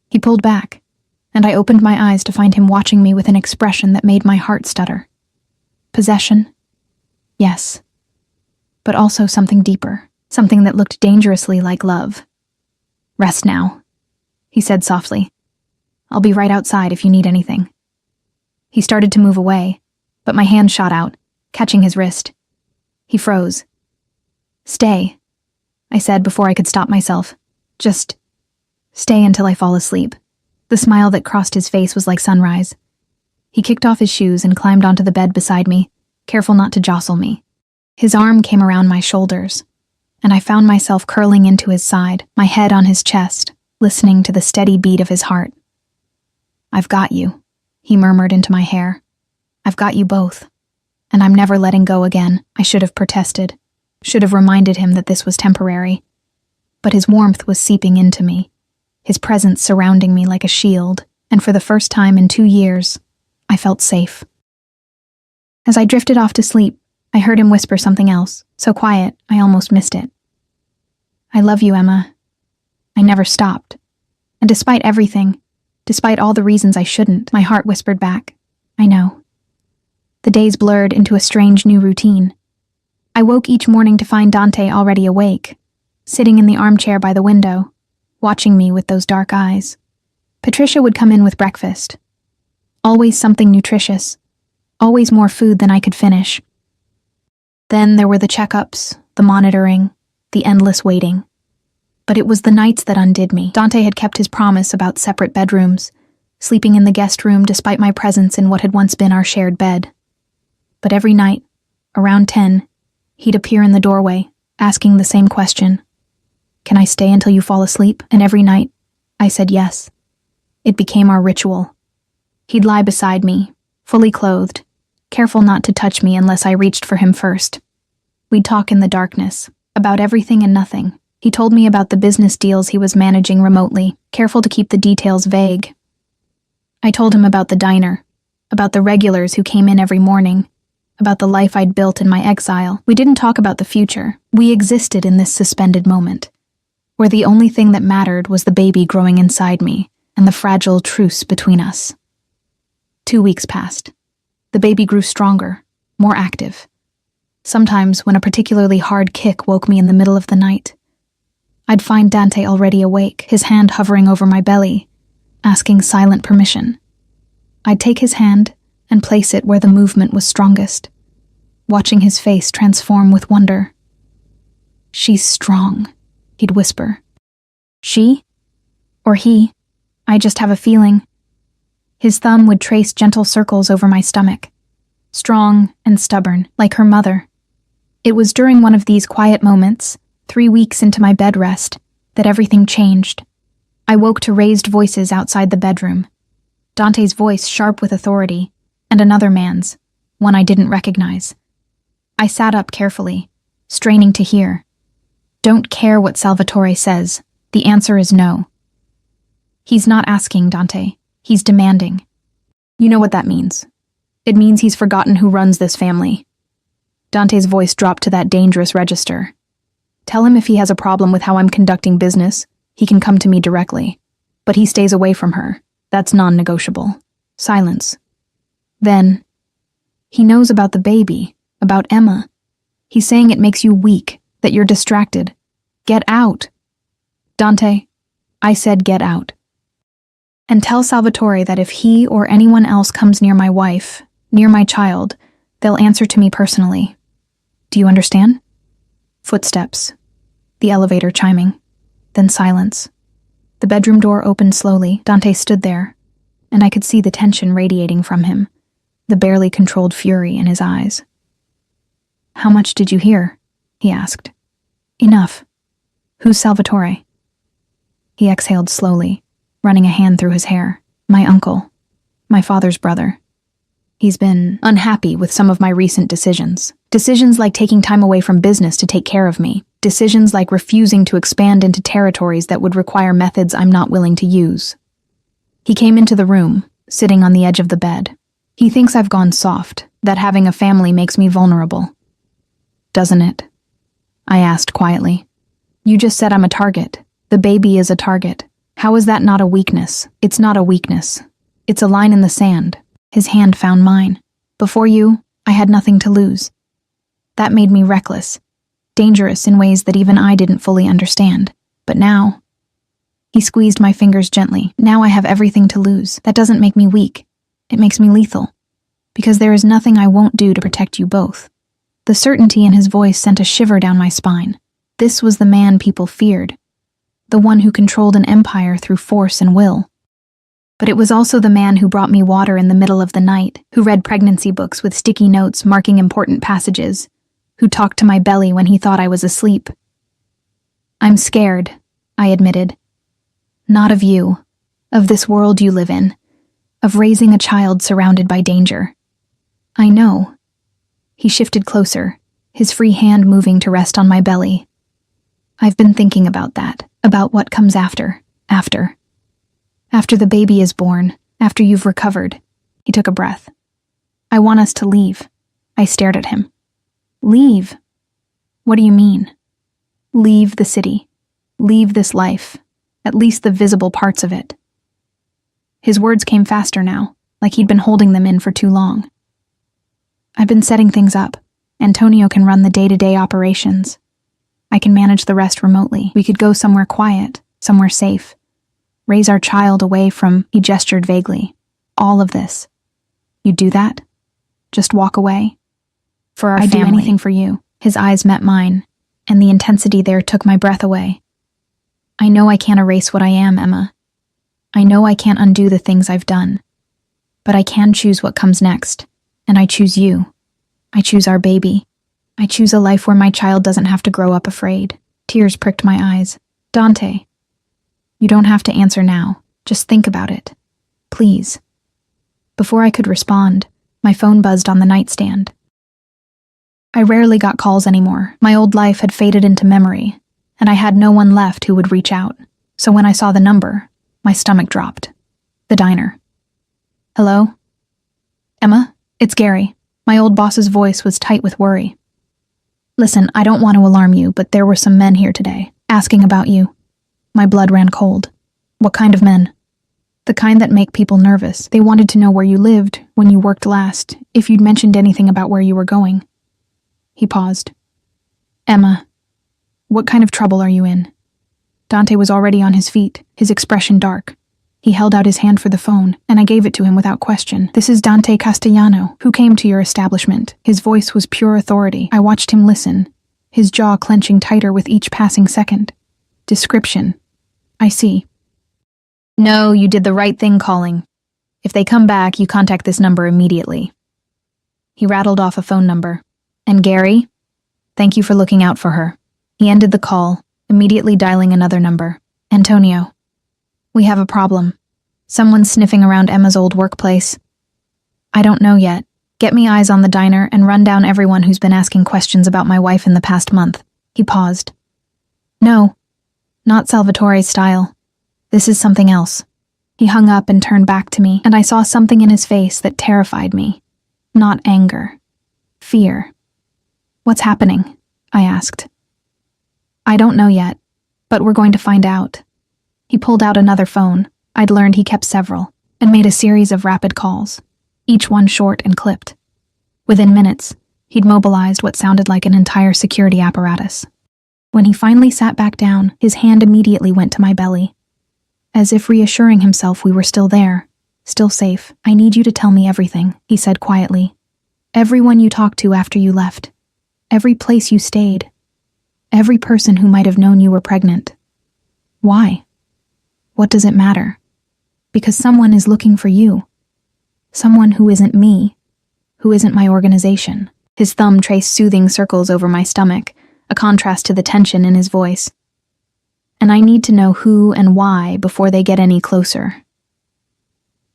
He pulled back, and I opened my eyes to find him watching me with an expression that made my heart stutter. Possession? Yes. But also something deeper, something that looked dangerously like love. Rest now, he said softly. I'll be right outside if you need anything. He started to move away, but my hand shot out, catching his wrist. He froze. Stay, I said before I could stop myself. Just stay until I fall asleep. The smile that crossed his face was like sunrise. He kicked off his shoes and climbed onto the bed beside me, careful not to jostle me. His arm came around my shoulders, and I found myself curling into his side, my head on his chest, listening to the steady beat of his heart. I've got you, he murmured into my hair. I've got you both, and I'm never letting go again. I should have protested, should have reminded him that this was temporary. But his warmth was seeping into me, his presence surrounding me like a shield, and for the first time in 2 years, I felt safe. As I drifted off to sleep, I heard him whisper something else, so quiet I almost missed it. I love you, Emma. I never stopped. And despite everything, despite all the reasons I shouldn't, my heart whispered back, I know. The days blurred into a strange new routine. I woke each morning to find Dante already awake, sitting in the armchair by the window, watching me with those dark eyes. Patricia would come in with breakfast. Always something nutritious, always more food than I could finish. Then there were the checkups, the monitoring, the endless waiting. But it was the nights that undid me. Dante had kept his promise about separate bedrooms, sleeping in the guest room despite my presence in what had once been our shared bed. But every night, around 10, he'd appear in the doorway, asking the same question. Can I stay until you fall asleep? And every night, I said yes. It became our ritual. He'd lie beside me, fully clothed, careful not to touch me unless I reached for him first. We'd talk in the darkness, about everything and nothing. He told me about the business deals he was managing remotely, careful to keep the details vague. I told him about the diner, about the regulars who came in every morning, about the life I'd built in my exile. We didn't talk about the future. We existed in this suspended moment, where the only thing that mattered was the baby growing inside me and the fragile truce between us. 2 weeks passed. The baby grew stronger, more active. Sometimes, when a particularly hard kick woke me in the middle of the night, I'd find Dante already awake, his hand hovering over my belly, asking silent permission. I'd take his hand and place it where the movement was strongest, watching his face transform with wonder. "She's strong," he'd whisper. "She? Or he? I just have a feeling." His thumb would trace gentle circles over my stomach, strong and stubborn, like her mother. It was during one of these quiet moments, 3 weeks into my bed rest, that everything changed. I woke to raised voices outside the bedroom. Dante's voice sharp with authority, and another man's, one I didn't recognize. I sat up carefully, straining to hear. "Don't care what Salvatore says. The answer is no." "He's not asking, Dante. He's demanding." "You know what that means. It means he's forgotten who runs this family." Dante's voice dropped to that dangerous register. "Tell him if he has a problem with how I'm conducting business, he can come to me directly. But he stays away from her. That's non-negotiable." Silence. Then, "He knows about the baby, about Emma. He's saying it makes you weak, that you're distracted. Get out." "Dante," I said, "get out. And tell Salvatore that if he or anyone else comes near my wife, near my child, they'll answer to me personally. Do you understand?" Footsteps. The elevator chiming. Then silence. The bedroom door opened slowly. Dante stood there, and I could see the tension radiating from him, the barely controlled fury in his eyes. "How much did you hear?" he asked. "Enough. Who's Salvatore?" He exhaled slowly, running a hand through his hair. "My uncle. My father's brother. He's been unhappy with some of my recent decisions. Decisions like taking time away from business to take care of me. Decisions like refusing to expand into territories that would require methods I'm not willing to use." He came into the room, sitting on the edge of the bed. "He thinks I've gone soft, that having a family makes me vulnerable." "Doesn't it?" I asked quietly. "You just said I'm a target. The baby is a target. How is that not a weakness?" "It's not a weakness. It's a line in the sand." His hand found mine. "Before you, I had nothing to lose. That made me reckless, dangerous in ways that even I didn't fully understand. But now..." He squeezed my fingers gently. "Now I have everything to lose. That doesn't make me weak. It makes me lethal. Because there is nothing I won't do to protect you both." The certainty in his voice sent a shiver down my spine. This was the man people feared. The one who controlled an empire through force and will. But it was also the man who brought me water in the middle of the night, who read pregnancy books with sticky notes marking important passages, who talked to my belly when he thought I was asleep. "I'm scared," I admitted. "Not of you, of this world you live in, of raising a child surrounded by danger." "I know." He shifted closer, his free hand moving to rest on my belly. "I've been thinking about that, about what comes after. After the baby is born, after you've recovered." He took a breath. "I want us to leave." I stared at him. "Leave? What do you mean?" "Leave the city. Leave this life. At least the visible parts of it." His words came faster now, like he'd been holding them in for too long. "I've been setting things up. Antonio can run the day-to-day operations. I can manage the rest remotely. We could go somewhere quiet, somewhere safe. Raise our child away from..." He gestured vaguely. "All of this. You'd do that? Just walk away? For our family. I'd do anything for you." His eyes met mine, and the intensity there took my breath away. "I know I can't erase what I am, Emma. I know I can't undo the things I've done. But I can choose what comes next, and I choose you. I choose our baby. I choose a life where my child doesn't have to grow up afraid. Tears pricked my eyes. Dante, you don't have to answer now. Just think about it. Please. Before I could respond, my phone buzzed on the nightstand. I rarely got calls anymore. My old life had faded into memory, and I had no one left who would reach out. So when I saw the number, my stomach dropped. The diner. Hello? Emma? It's Gary. My old boss's voice was tight with worry. Listen, I don't want to alarm you, but there were some men here today, asking about you. My blood ran cold. What kind of men? The kind that make people nervous. They wanted to know where you lived, when you worked last, if you'd mentioned anything about where you were going. He paused. Emma, what kind of trouble are you in? Dante was already on his feet, his expression dark. He held out his hand for the phone, and I gave it to him without question. This is Dante Castellano, who came to your establishment. His voice was pure authority. I watched him listen, his jaw clenching tighter with each passing second. Description. I see. No, you did the right thing calling. If they come back, you contact this number immediately. He rattled off a phone number. And Gary? Thank you for looking out for her. He ended the call, immediately dialing another number. Antonio. We have a problem. Someone's sniffing around Emma's old workplace. I don't know yet. Get me eyes on the diner and run down everyone who's been asking questions about my wife in the past month. He paused. No, not Salvatore's style. This is something else. He hung up and turned back to me, and I saw something in his face that terrified me. Not anger. Fear. What's happening? I asked. I don't know yet, but we're going to find out. He pulled out another phone. I'd learned he kept several, and made a series of rapid calls, each one short and clipped. Within minutes, he'd mobilized what sounded like an entire security apparatus. When he finally sat back down, his hand immediately went to my belly. As if reassuring himself we were still there, still safe. I need you to tell me everything, he said quietly. Everyone you talked to after you left. Every place you stayed. Every person who might have known you were pregnant. Why? What does it matter? Because someone is looking for you. Someone who isn't me. Who isn't my organization. His thumb traced soothing circles over my stomach, a contrast to the tension in his voice. And I need to know who and why before they get any closer.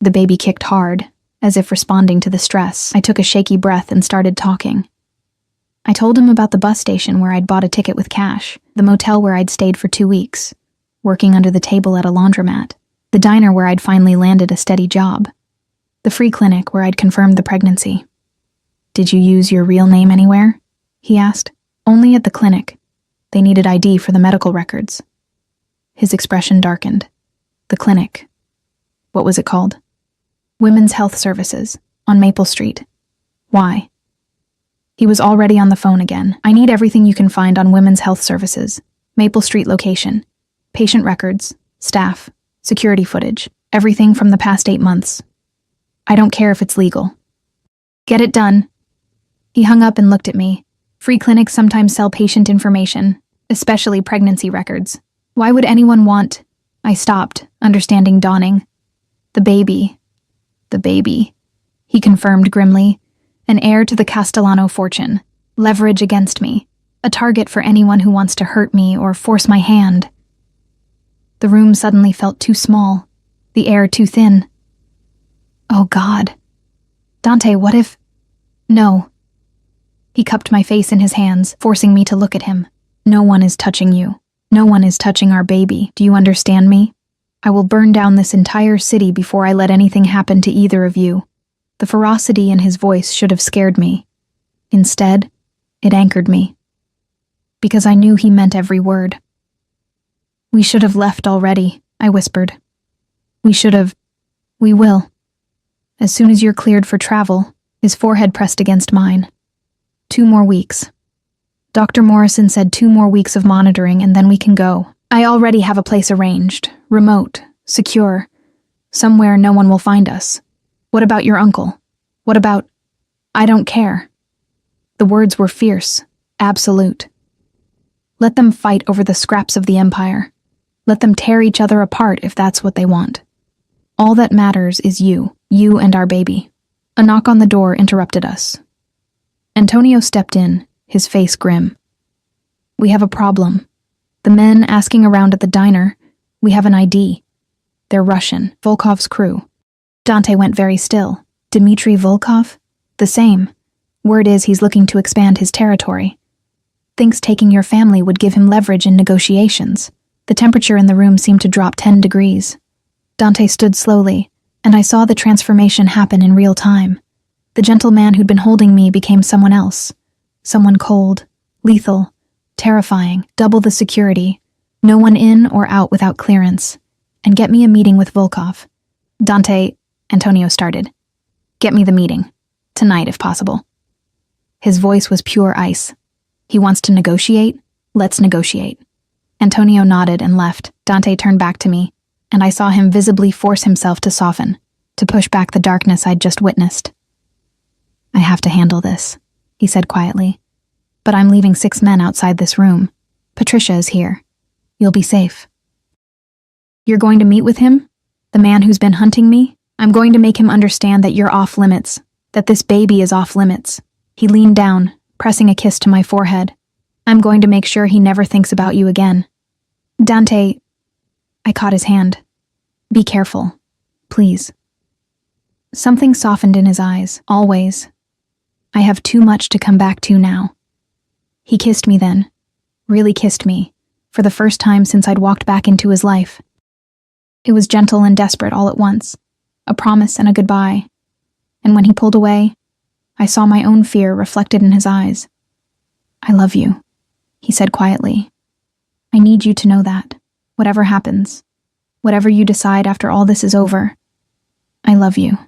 The baby kicked hard, as if responding to the stress. I took a shaky breath and started talking. I told him about the bus station where I'd bought a ticket with cash, the motel where I'd stayed for 2 weeks, working under the table at a laundromat, the diner where I'd finally landed a steady job, the free clinic where I'd confirmed the pregnancy. Did you use your real name anywhere? He asked. Only at the clinic. They needed ID for the medical records. His expression darkened. The clinic. What was it called? Women's Health Services, on Maple Street. Why? He was already on the phone again. I need everything you can find on Women's Health Services. Maple Street location. Patient records. Staff. Security footage. Everything from the past 8 months. I don't care if it's legal. Get it done. He hung up and looked at me. Free clinics sometimes sell patient information, especially pregnancy records. Why would anyone want... I stopped, understanding dawning. The baby. The baby. He confirmed grimly. An heir to the Castellano fortune. Leverage against me. A target for anyone who wants to hurt me or force my hand. The room suddenly felt too small. The air too thin. Oh God. Dante, what if... No. He cupped my face in his hands, forcing me to look at him. No one is touching you. No one is touching our baby. Do you understand me? I will burn down this entire city before I let anything happen to either of you. The ferocity in his voice should have scared me. Instead, it anchored me. Because I knew he meant every word. We should have left already, I whispered. We should have. We will. As soon as you're cleared for travel, his forehead pressed against mine. 2 more weeks. Dr. Morrison said 2 more weeks of monitoring and then we can go. I already have a place arranged, remote, secure. Somewhere no one will find us. What about your uncle? What about... I don't care. The words were fierce, absolute. Let them fight over the scraps of the empire. Let them tear each other apart if that's what they want. All that matters is you and our baby. A knock on the door interrupted us. Antonio stepped in, his face grim. "We have a problem. The men asking around at the diner, we have an ID. They're Russian, Volkov's crew." Dante went very still. "Dmitry Volkov? The same. Word is he's looking to expand his territory. Thinks taking your family would give him leverage in negotiations." The temperature in the room seemed to drop 10 degrees. Dante stood slowly, and I saw the transformation happen in real time. The gentle man who'd been holding me became someone else. Someone cold, lethal, terrifying, double the security, no one in or out without clearance, and get me a meeting with Volkov. "Dante," Antonio started. "Get me the meeting. Tonight, if possible." His voice was pure ice. "He wants to negotiate? Let's negotiate." Antonio nodded and left. Dante turned back to me, and I saw him visibly force himself to soften, to push back the darkness I'd just witnessed. "I have to handle this," he said quietly. "But I'm leaving 6 men outside this room. Patricia is here. You'll be safe." "You're going to meet with him? The man who's been hunting me? I'm going to make him understand that you're off limits, that this baby is off limits." He leaned down, pressing a kiss to my forehead. "I'm going to make sure he never thinks about you again." "Dante," I caught his hand. "Be careful, please." Something softened in his eyes, always. I have too much to come back to now. He kissed me then, really kissed me, for the first time since I'd walked back into his life. It was gentle and desperate all at once, a promise and a goodbye. And when he pulled away, I saw my own fear reflected in his eyes. "I love you," he said quietly. "I need you to know that, whatever happens, whatever you decide after all this is over, I love you."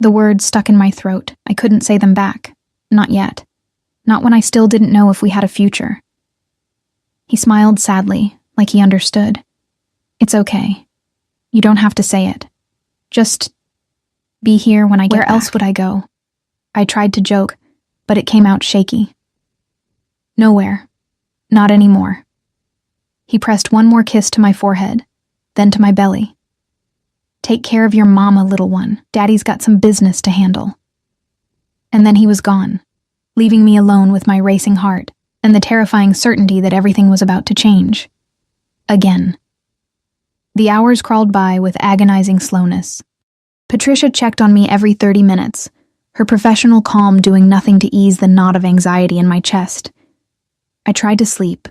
The words stuck in my throat. I couldn't say them back. Not yet. Not when I still didn't know if we had a future. He smiled sadly, like he understood. "It's okay. You don't have to say it. Just be here when I get back." Where else would I go? I tried to joke, but it came out shaky. "Nowhere. Not anymore." He pressed one more kiss to my forehead, then to my belly. "Take care of your mama, little one. Daddy's got some business to handle." And then he was gone, leaving me alone with my racing heart and the terrifying certainty that everything was about to change. Again. The hours crawled by with agonizing slowness. Patricia checked on me every 30 minutes, her professional calm doing nothing to ease the knot of anxiety in my chest. I tried to sleep,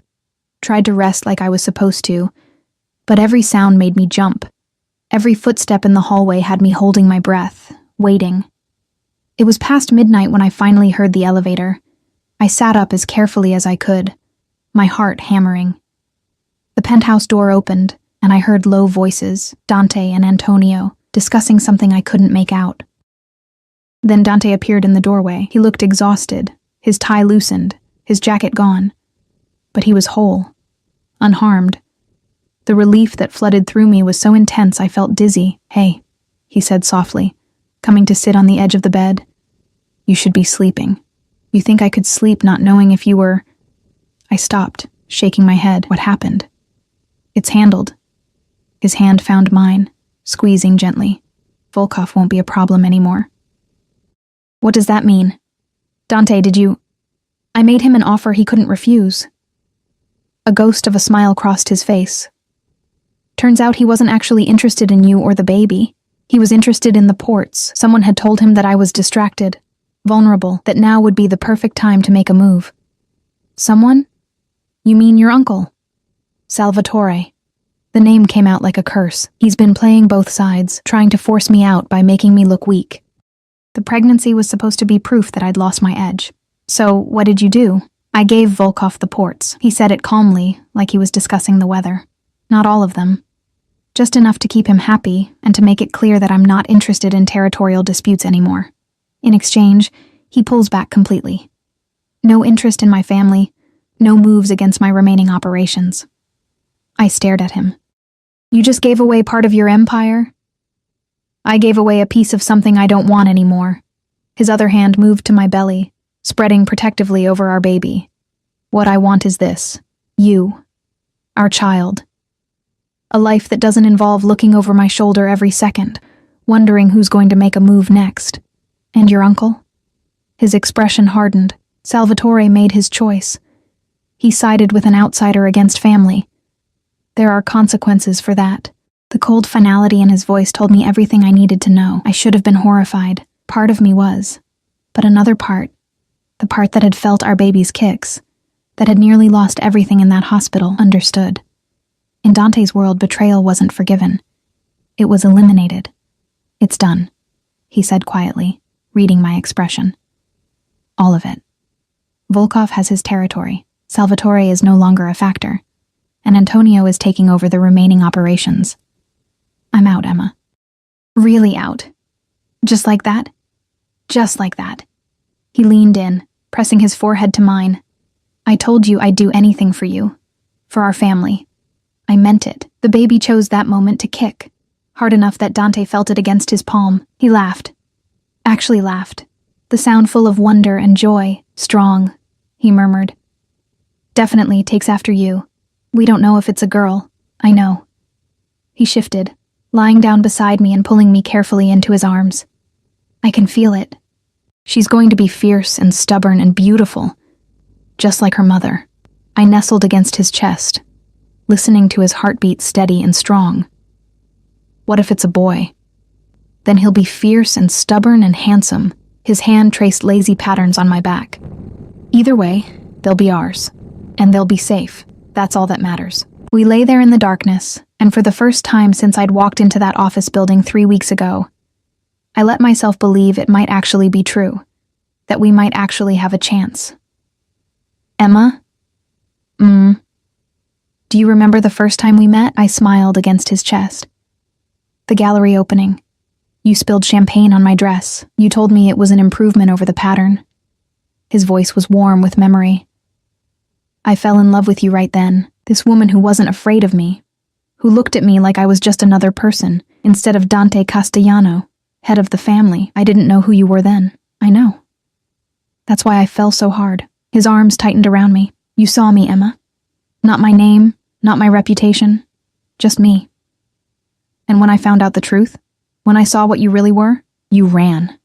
tried to rest like I was supposed to, but every sound made me jump. Every footstep in the hallway had me holding my breath, waiting. It was past midnight when I finally heard the elevator. I sat up as carefully as I could, my heart hammering. The penthouse door opened, and I heard low voices, Dante and Antonio, discussing something I couldn't make out. Then Dante appeared in the doorway. He looked exhausted, his tie loosened, his jacket gone. But he was whole, unharmed. The relief that flooded through me was so intense I felt dizzy. "Hey," he said softly, coming to sit on the edge of the bed. "You should be sleeping. You think I could sleep not knowing if you were—" I stopped, shaking my head. "What happened?" "It's handled." His hand found mine, squeezing gently. "Volkov won't be a problem anymore." "What does that mean?" "Dante, did you—" "I made him an offer he couldn't refuse." A ghost of a smile crossed his face. "Turns out he wasn't actually interested in you or the baby. He was interested in the ports. Someone had told him that I was distracted, vulnerable, that now would be the perfect time to make a move." "Someone? You mean your uncle?" "Salvatore." The name came out like a curse. "He's been playing both sides, trying to force me out by making me look weak. The pregnancy was supposed to be proof that I'd lost my edge. So, what did you do?" "I gave Volkov the ports." He said it calmly, like he was discussing the weather. "Not all of them. Just enough to keep him happy and to make it clear that I'm not interested in territorial disputes anymore. In exchange, he pulls back completely. No interest in my family, no moves against my remaining operations." I stared at him. "You just gave away part of your empire?" "I gave away a piece of something I don't want anymore." His other hand moved to my belly, spreading protectively over our baby. "What I want is this. You. Our child. A life that doesn't involve looking over my shoulder every second, wondering who's going to make a move next. And your uncle?" His expression hardened. Salvatore made his choice. He sided with an outsider against family. There are consequences for that. The cold finality in his voice told me everything I needed to know. I should have been horrified. Part of me was. But another part, the part that had felt our baby's kicks, that had nearly lost everything in that hospital, understood. In Dante's world, betrayal wasn't forgiven. It was eliminated. It's done, he said quietly, reading my expression. All of it. Volkov has his territory. Salvatore is no longer a factor. And Antonio is taking over the remaining operations. I'm out, Emma. Really out. Just like that? Just like that. He leaned in, pressing his forehead to mine. I told you I'd do anything for you. For our family. I meant it. The baby chose that moment to kick. Hard enough that Dante felt it against his palm. He laughed. Actually laughed. The sound full of wonder and joy. Strong, he murmured. Definitely takes after you. We don't know if it's a girl. I know. He shifted, lying down beside me and pulling me carefully into his arms. I can feel it. She's going to be fierce and stubborn and beautiful, just like her mother. I nestled against his chest, listening to his heartbeat steady and strong. What if it's a boy? Then he'll be fierce and stubborn and handsome. His hand traced lazy patterns on my back. Either way, they'll be ours. And they'll be safe. That's all that matters. We lay there in the darkness, and for the first time since I'd walked into that office building 3 weeks ago, I let myself believe it might actually be true, that we might actually have a chance. Emma? Do you remember the first time we met? I smiled against his chest. The gallery opening. You spilled champagne on my dress. You told me it was an improvement over the pattern. His voice was warm with memory. I fell in love with you right then, this woman who wasn't afraid of me, who looked at me like I was just another person, instead of Dante Castellano, head of the family. I didn't know who you were then. I know. That's why I fell so hard. His arms tightened around me. You saw me, Emma. Not my name, not my reputation, just me. And when I found out the truth, when I saw what you really were, you ran.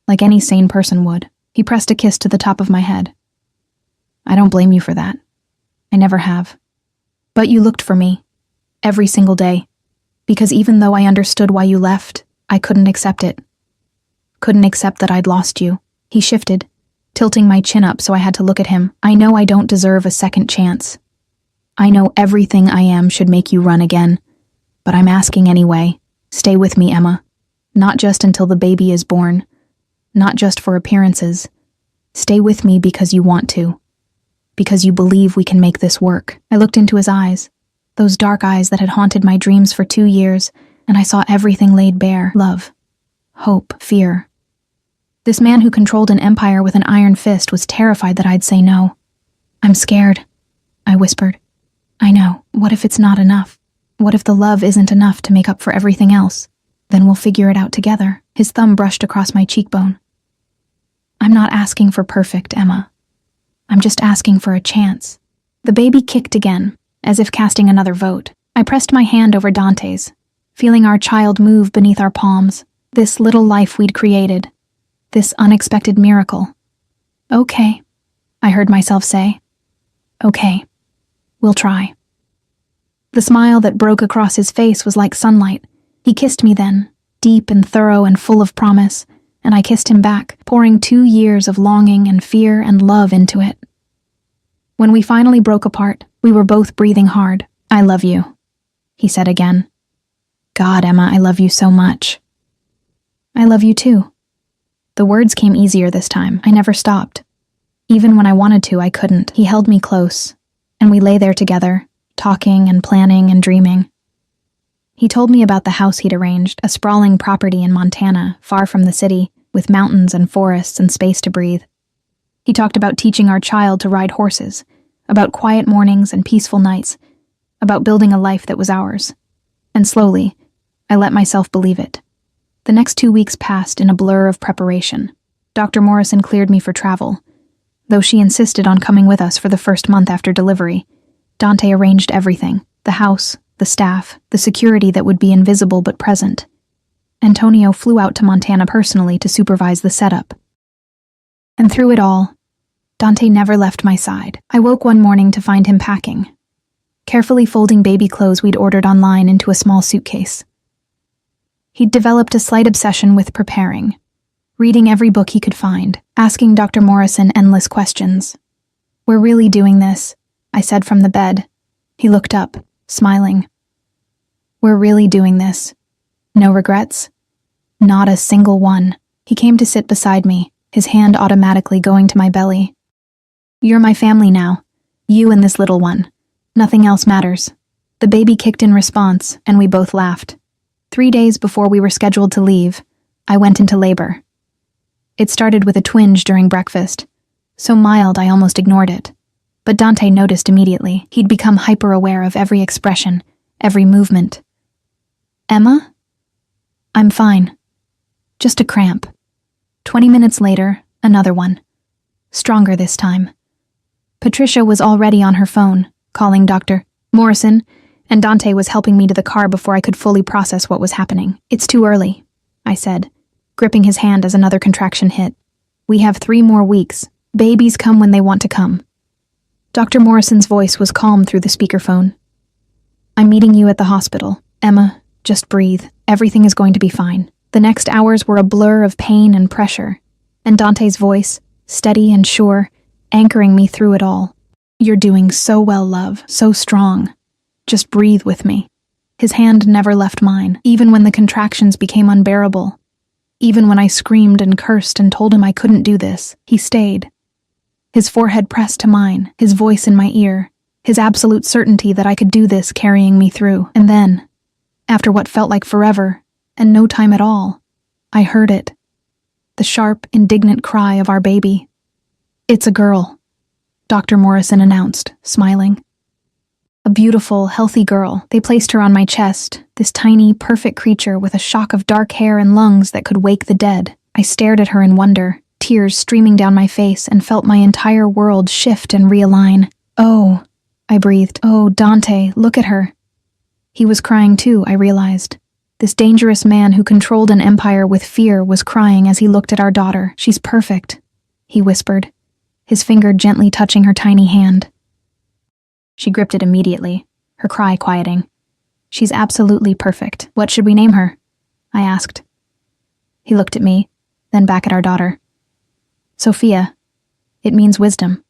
Like any sane person would. He pressed a kiss to the top of my head. I don't blame you for that. I never have. But you looked for me. Every single day. Because even though I understood why you left, I couldn't accept it. Couldn't accept that I'd lost you. He shifted, tilting my chin up so I had to look at him. I know I don't deserve a second chance. I know everything I am should make you run again. But I'm asking anyway. Stay with me, Emma. Not just until the baby is born. Not just for appearances. Stay with me because you want to. Because you believe we can make this work. I looked into his eyes, those dark eyes that had haunted my dreams for 2 years, and I saw everything laid bare. Love, hope, fear. This man who controlled an empire with an iron fist was terrified that I'd say no. I'm scared, I whispered. I know. What if it's not enough? What if the love isn't enough to make up for everything else? Then we'll figure it out together. His thumb brushed across my cheekbone. I'm not asking for perfect, Emma. I'm just asking for a chance. The baby kicked again, as if casting another vote. I pressed my hand over Dante's, feeling our child move beneath our palms. This little life we'd created. This unexpected miracle. Okay, I heard myself say. Okay, we'll try. The smile that broke across his face was like sunlight. He kissed me then, deep and thorough and full of promise, and I kissed him back, pouring 2 years of longing and fear and love into it. When we finally broke apart, we were both breathing hard. I love you, he said again. God, Emma, I love you so much. I love you too. The words came easier this time. I never stopped. Even when I wanted to, I couldn't. He held me close, and we lay there together, talking and planning and dreaming. He told me about the house he'd arranged, a sprawling property in Montana, far from the city, with mountains and forests and space to breathe. He talked about teaching our child to ride horses, about quiet mornings and peaceful nights, about building a life that was ours. And slowly, I let myself believe it. The next 2 weeks passed in a blur of preparation. Dr. Morrison cleared me for travel. Though she insisted on coming with us for the first month after delivery, Dante arranged everything: the house, the staff, the security that would be invisible but present. Antonio flew out to Montana personally to supervise the setup. And through it all, Dante never left my side. I woke one morning to find him packing, carefully folding baby clothes we'd ordered online into a small suitcase. He'd developed a slight obsession with preparing, reading every book he could find, asking Dr. Morrison endless questions. "We're really doing this," I said from the bed. He looked up, smiling. "We're really doing this. No regrets?" "Not a single one." He came to sit beside me, his hand automatically going to my belly. "You're my family now. You and this little one. Nothing else matters." The baby kicked in response, and we both laughed. 3 days before we were scheduled to leave, I went into labor. It started with a twinge during breakfast, so mild I almost ignored it. But Dante noticed immediately. He'd become hyper-aware of every expression, every movement. "Emma?" "I'm fine. Just a cramp." 20 minutes later, another one. Stronger this time. Patricia was already on her phone, calling Dr. Morrison, and Dante was helping me to the car before I could fully process what was happening. "It's too early," I said, gripping his hand as another contraction hit. "We have 3 more weeks. Babies come when they want to come." Dr. Morrison's voice was calm through the speakerphone. "I'm meeting you at the hospital. Emma, just breathe. Everything is going to be fine." The next hours were a blur of pain and pressure, and Dante's voice, steady and sure, anchoring me through it all. "You're doing so well, love, so strong. Just breathe with me." His hand never left mine, even when the contractions became unbearable. Even when I screamed and cursed and told him I couldn't do this, he stayed. His forehead pressed to mine, his voice in my ear, his absolute certainty that I could do this carrying me through. And then, after what felt like forever, and no time at all, I heard it. The sharp, indignant cry of our baby. "It's a girl," Dr. Morrison announced, smiling. A beautiful, healthy girl. They placed her on my chest, this tiny, perfect creature with a shock of dark hair and lungs that could wake the dead. I stared at her in wonder, tears streaming down my face, and felt my entire world shift and realign. "Oh," I breathed. "Oh, Dante, look at her." He was crying too, I realized. This dangerous man who controlled an empire with fear was crying as he looked at our daughter. "She's perfect," he whispered, his finger gently touching her tiny hand. She gripped it immediately, her cry quieting. "She's absolutely perfect. What should we name her?" I asked. He looked at me, then back at our daughter. "Sophia. It means wisdom.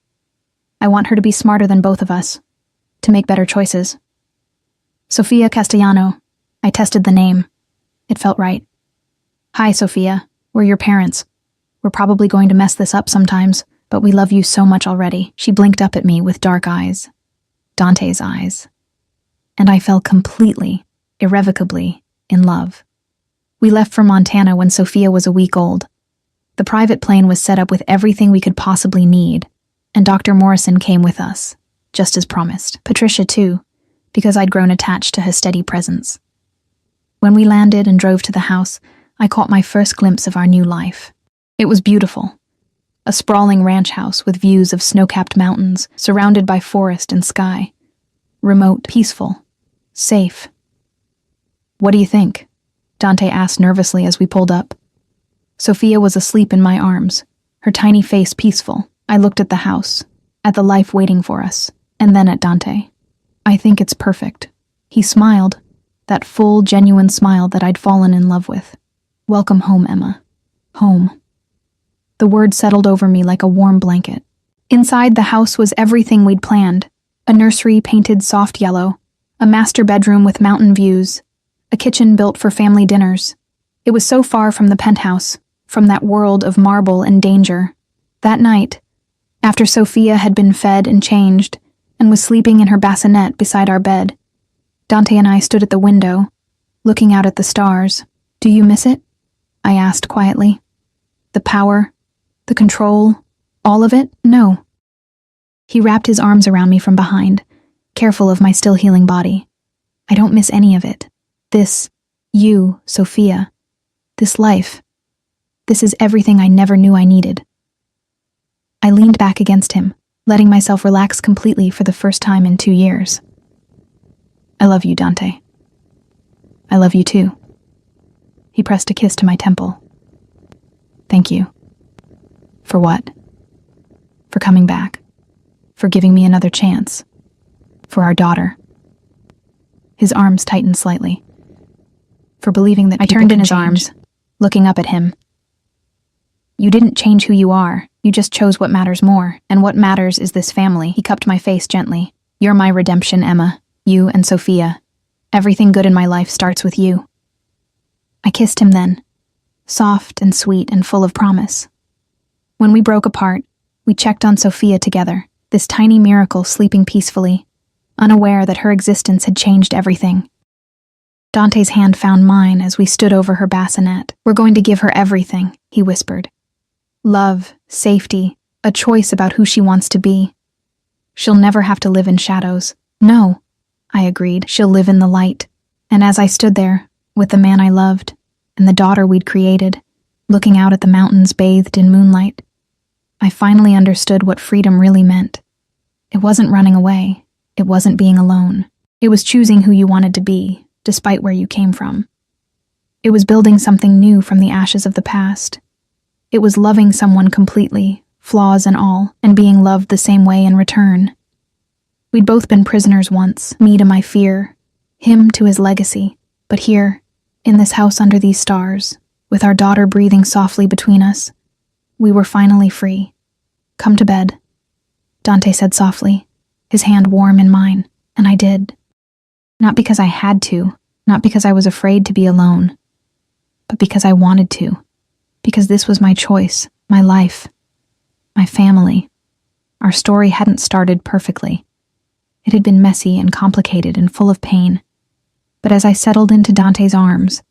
I want her to be smarter than both of us, to make better choices." Sophia Castellano. I tested the name. It felt right. "Hi, Sophia. We're your parents. We're probably going to mess this up sometimes, but we love you so much already." She blinked up at me with dark eyes. Dante's eyes. And I fell completely, irrevocably, in love. We left for Montana when Sophia was a week old. The private plane was set up with everything we could possibly need, and Dr. Morrison came with us, just as promised. Patricia, too, because I'd grown attached to her steady presence. When we landed and drove to the house, I caught my first glimpse of our new life. It was beautiful. A sprawling ranch house with views of snow-capped mountains, surrounded by forest and sky. Remote, peaceful, safe. "What do you think?" Dante asked nervously as we pulled up. Sophia was asleep in my arms, her tiny face peaceful. I looked at the house, at the life waiting for us, and then at Dante. "I think it's perfect." He smiled, that full, genuine smile that I'd fallen in love with. "Welcome home, Emma. Home." The word settled over me like a warm blanket. Inside the house was everything we'd planned. A nursery painted soft yellow, a master bedroom with mountain views, a kitchen built for family dinners. It was so far from the penthouse, from that world of marble and danger. That night, after Sophia had been fed and changed, and was sleeping in her bassinet beside our bed, Dante and I stood at the window, looking out at the stars. "Do you miss it?" I asked quietly. "The power, the control, all of it?" "No." He wrapped his arms around me from behind, careful of my still healing body. "I don't miss any of it. This, you, Sophia, this life, this is everything I never knew I needed." I leaned back against him, letting myself relax completely for the first time in 2 years. "I love you, Dante. I love you too." He pressed a kiss to my temple. "Thank you." "For what?" for coming back, for giving me another chance, for our daughter. His arms tightened slightly. For believing that I turned in his arms, looking up at him. You didn't change who you are. You just chose what matters more, and what matters is this family. He cupped my face gently. You're my redemption, Emma. You and Sophia. Everything good in my life starts with you. I kissed him then, soft and sweet and full of promise. When we broke apart, we checked on Sophia together, this tiny miracle sleeping peacefully, unaware that her existence had changed everything. Dante's hand found mine as we stood over her bassinet. We're going to give her everything, he whispered. Love, safety, a choice about who she wants to be. She'll never have to live in shadows. No, I agreed, she'll live in the light. And as I stood there, with the man I loved, and the daughter we'd created, looking out at the mountains bathed in moonlight, I finally understood what freedom really meant. It wasn't running away. It wasn't being alone. It was choosing who you wanted to be, despite where you came from. It was building something new from the ashes of the past. It was loving someone completely, flaws and all, and being loved the same way in return. We'd both been prisoners once, me to my fear, him to his legacy. But here, in this house under these stars, with our daughter breathing softly between us, we were finally free. Come to bed, Dante said softly, his hand warm in mine, and I did. Not because I had to, not because I was afraid to be alone, but because I wanted to, because this was my choice, my life, my family. Our story hadn't started perfectly. It had been messy and complicated and full of pain. But as I settled into Dante's arms,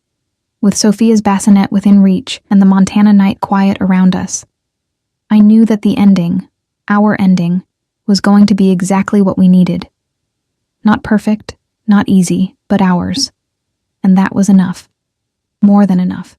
with Sophia's bassinet within reach and the Montana night quiet around us, I knew that the ending, our ending, was going to be exactly what we needed. Not perfect, not easy, but ours. And that was enough. More than enough.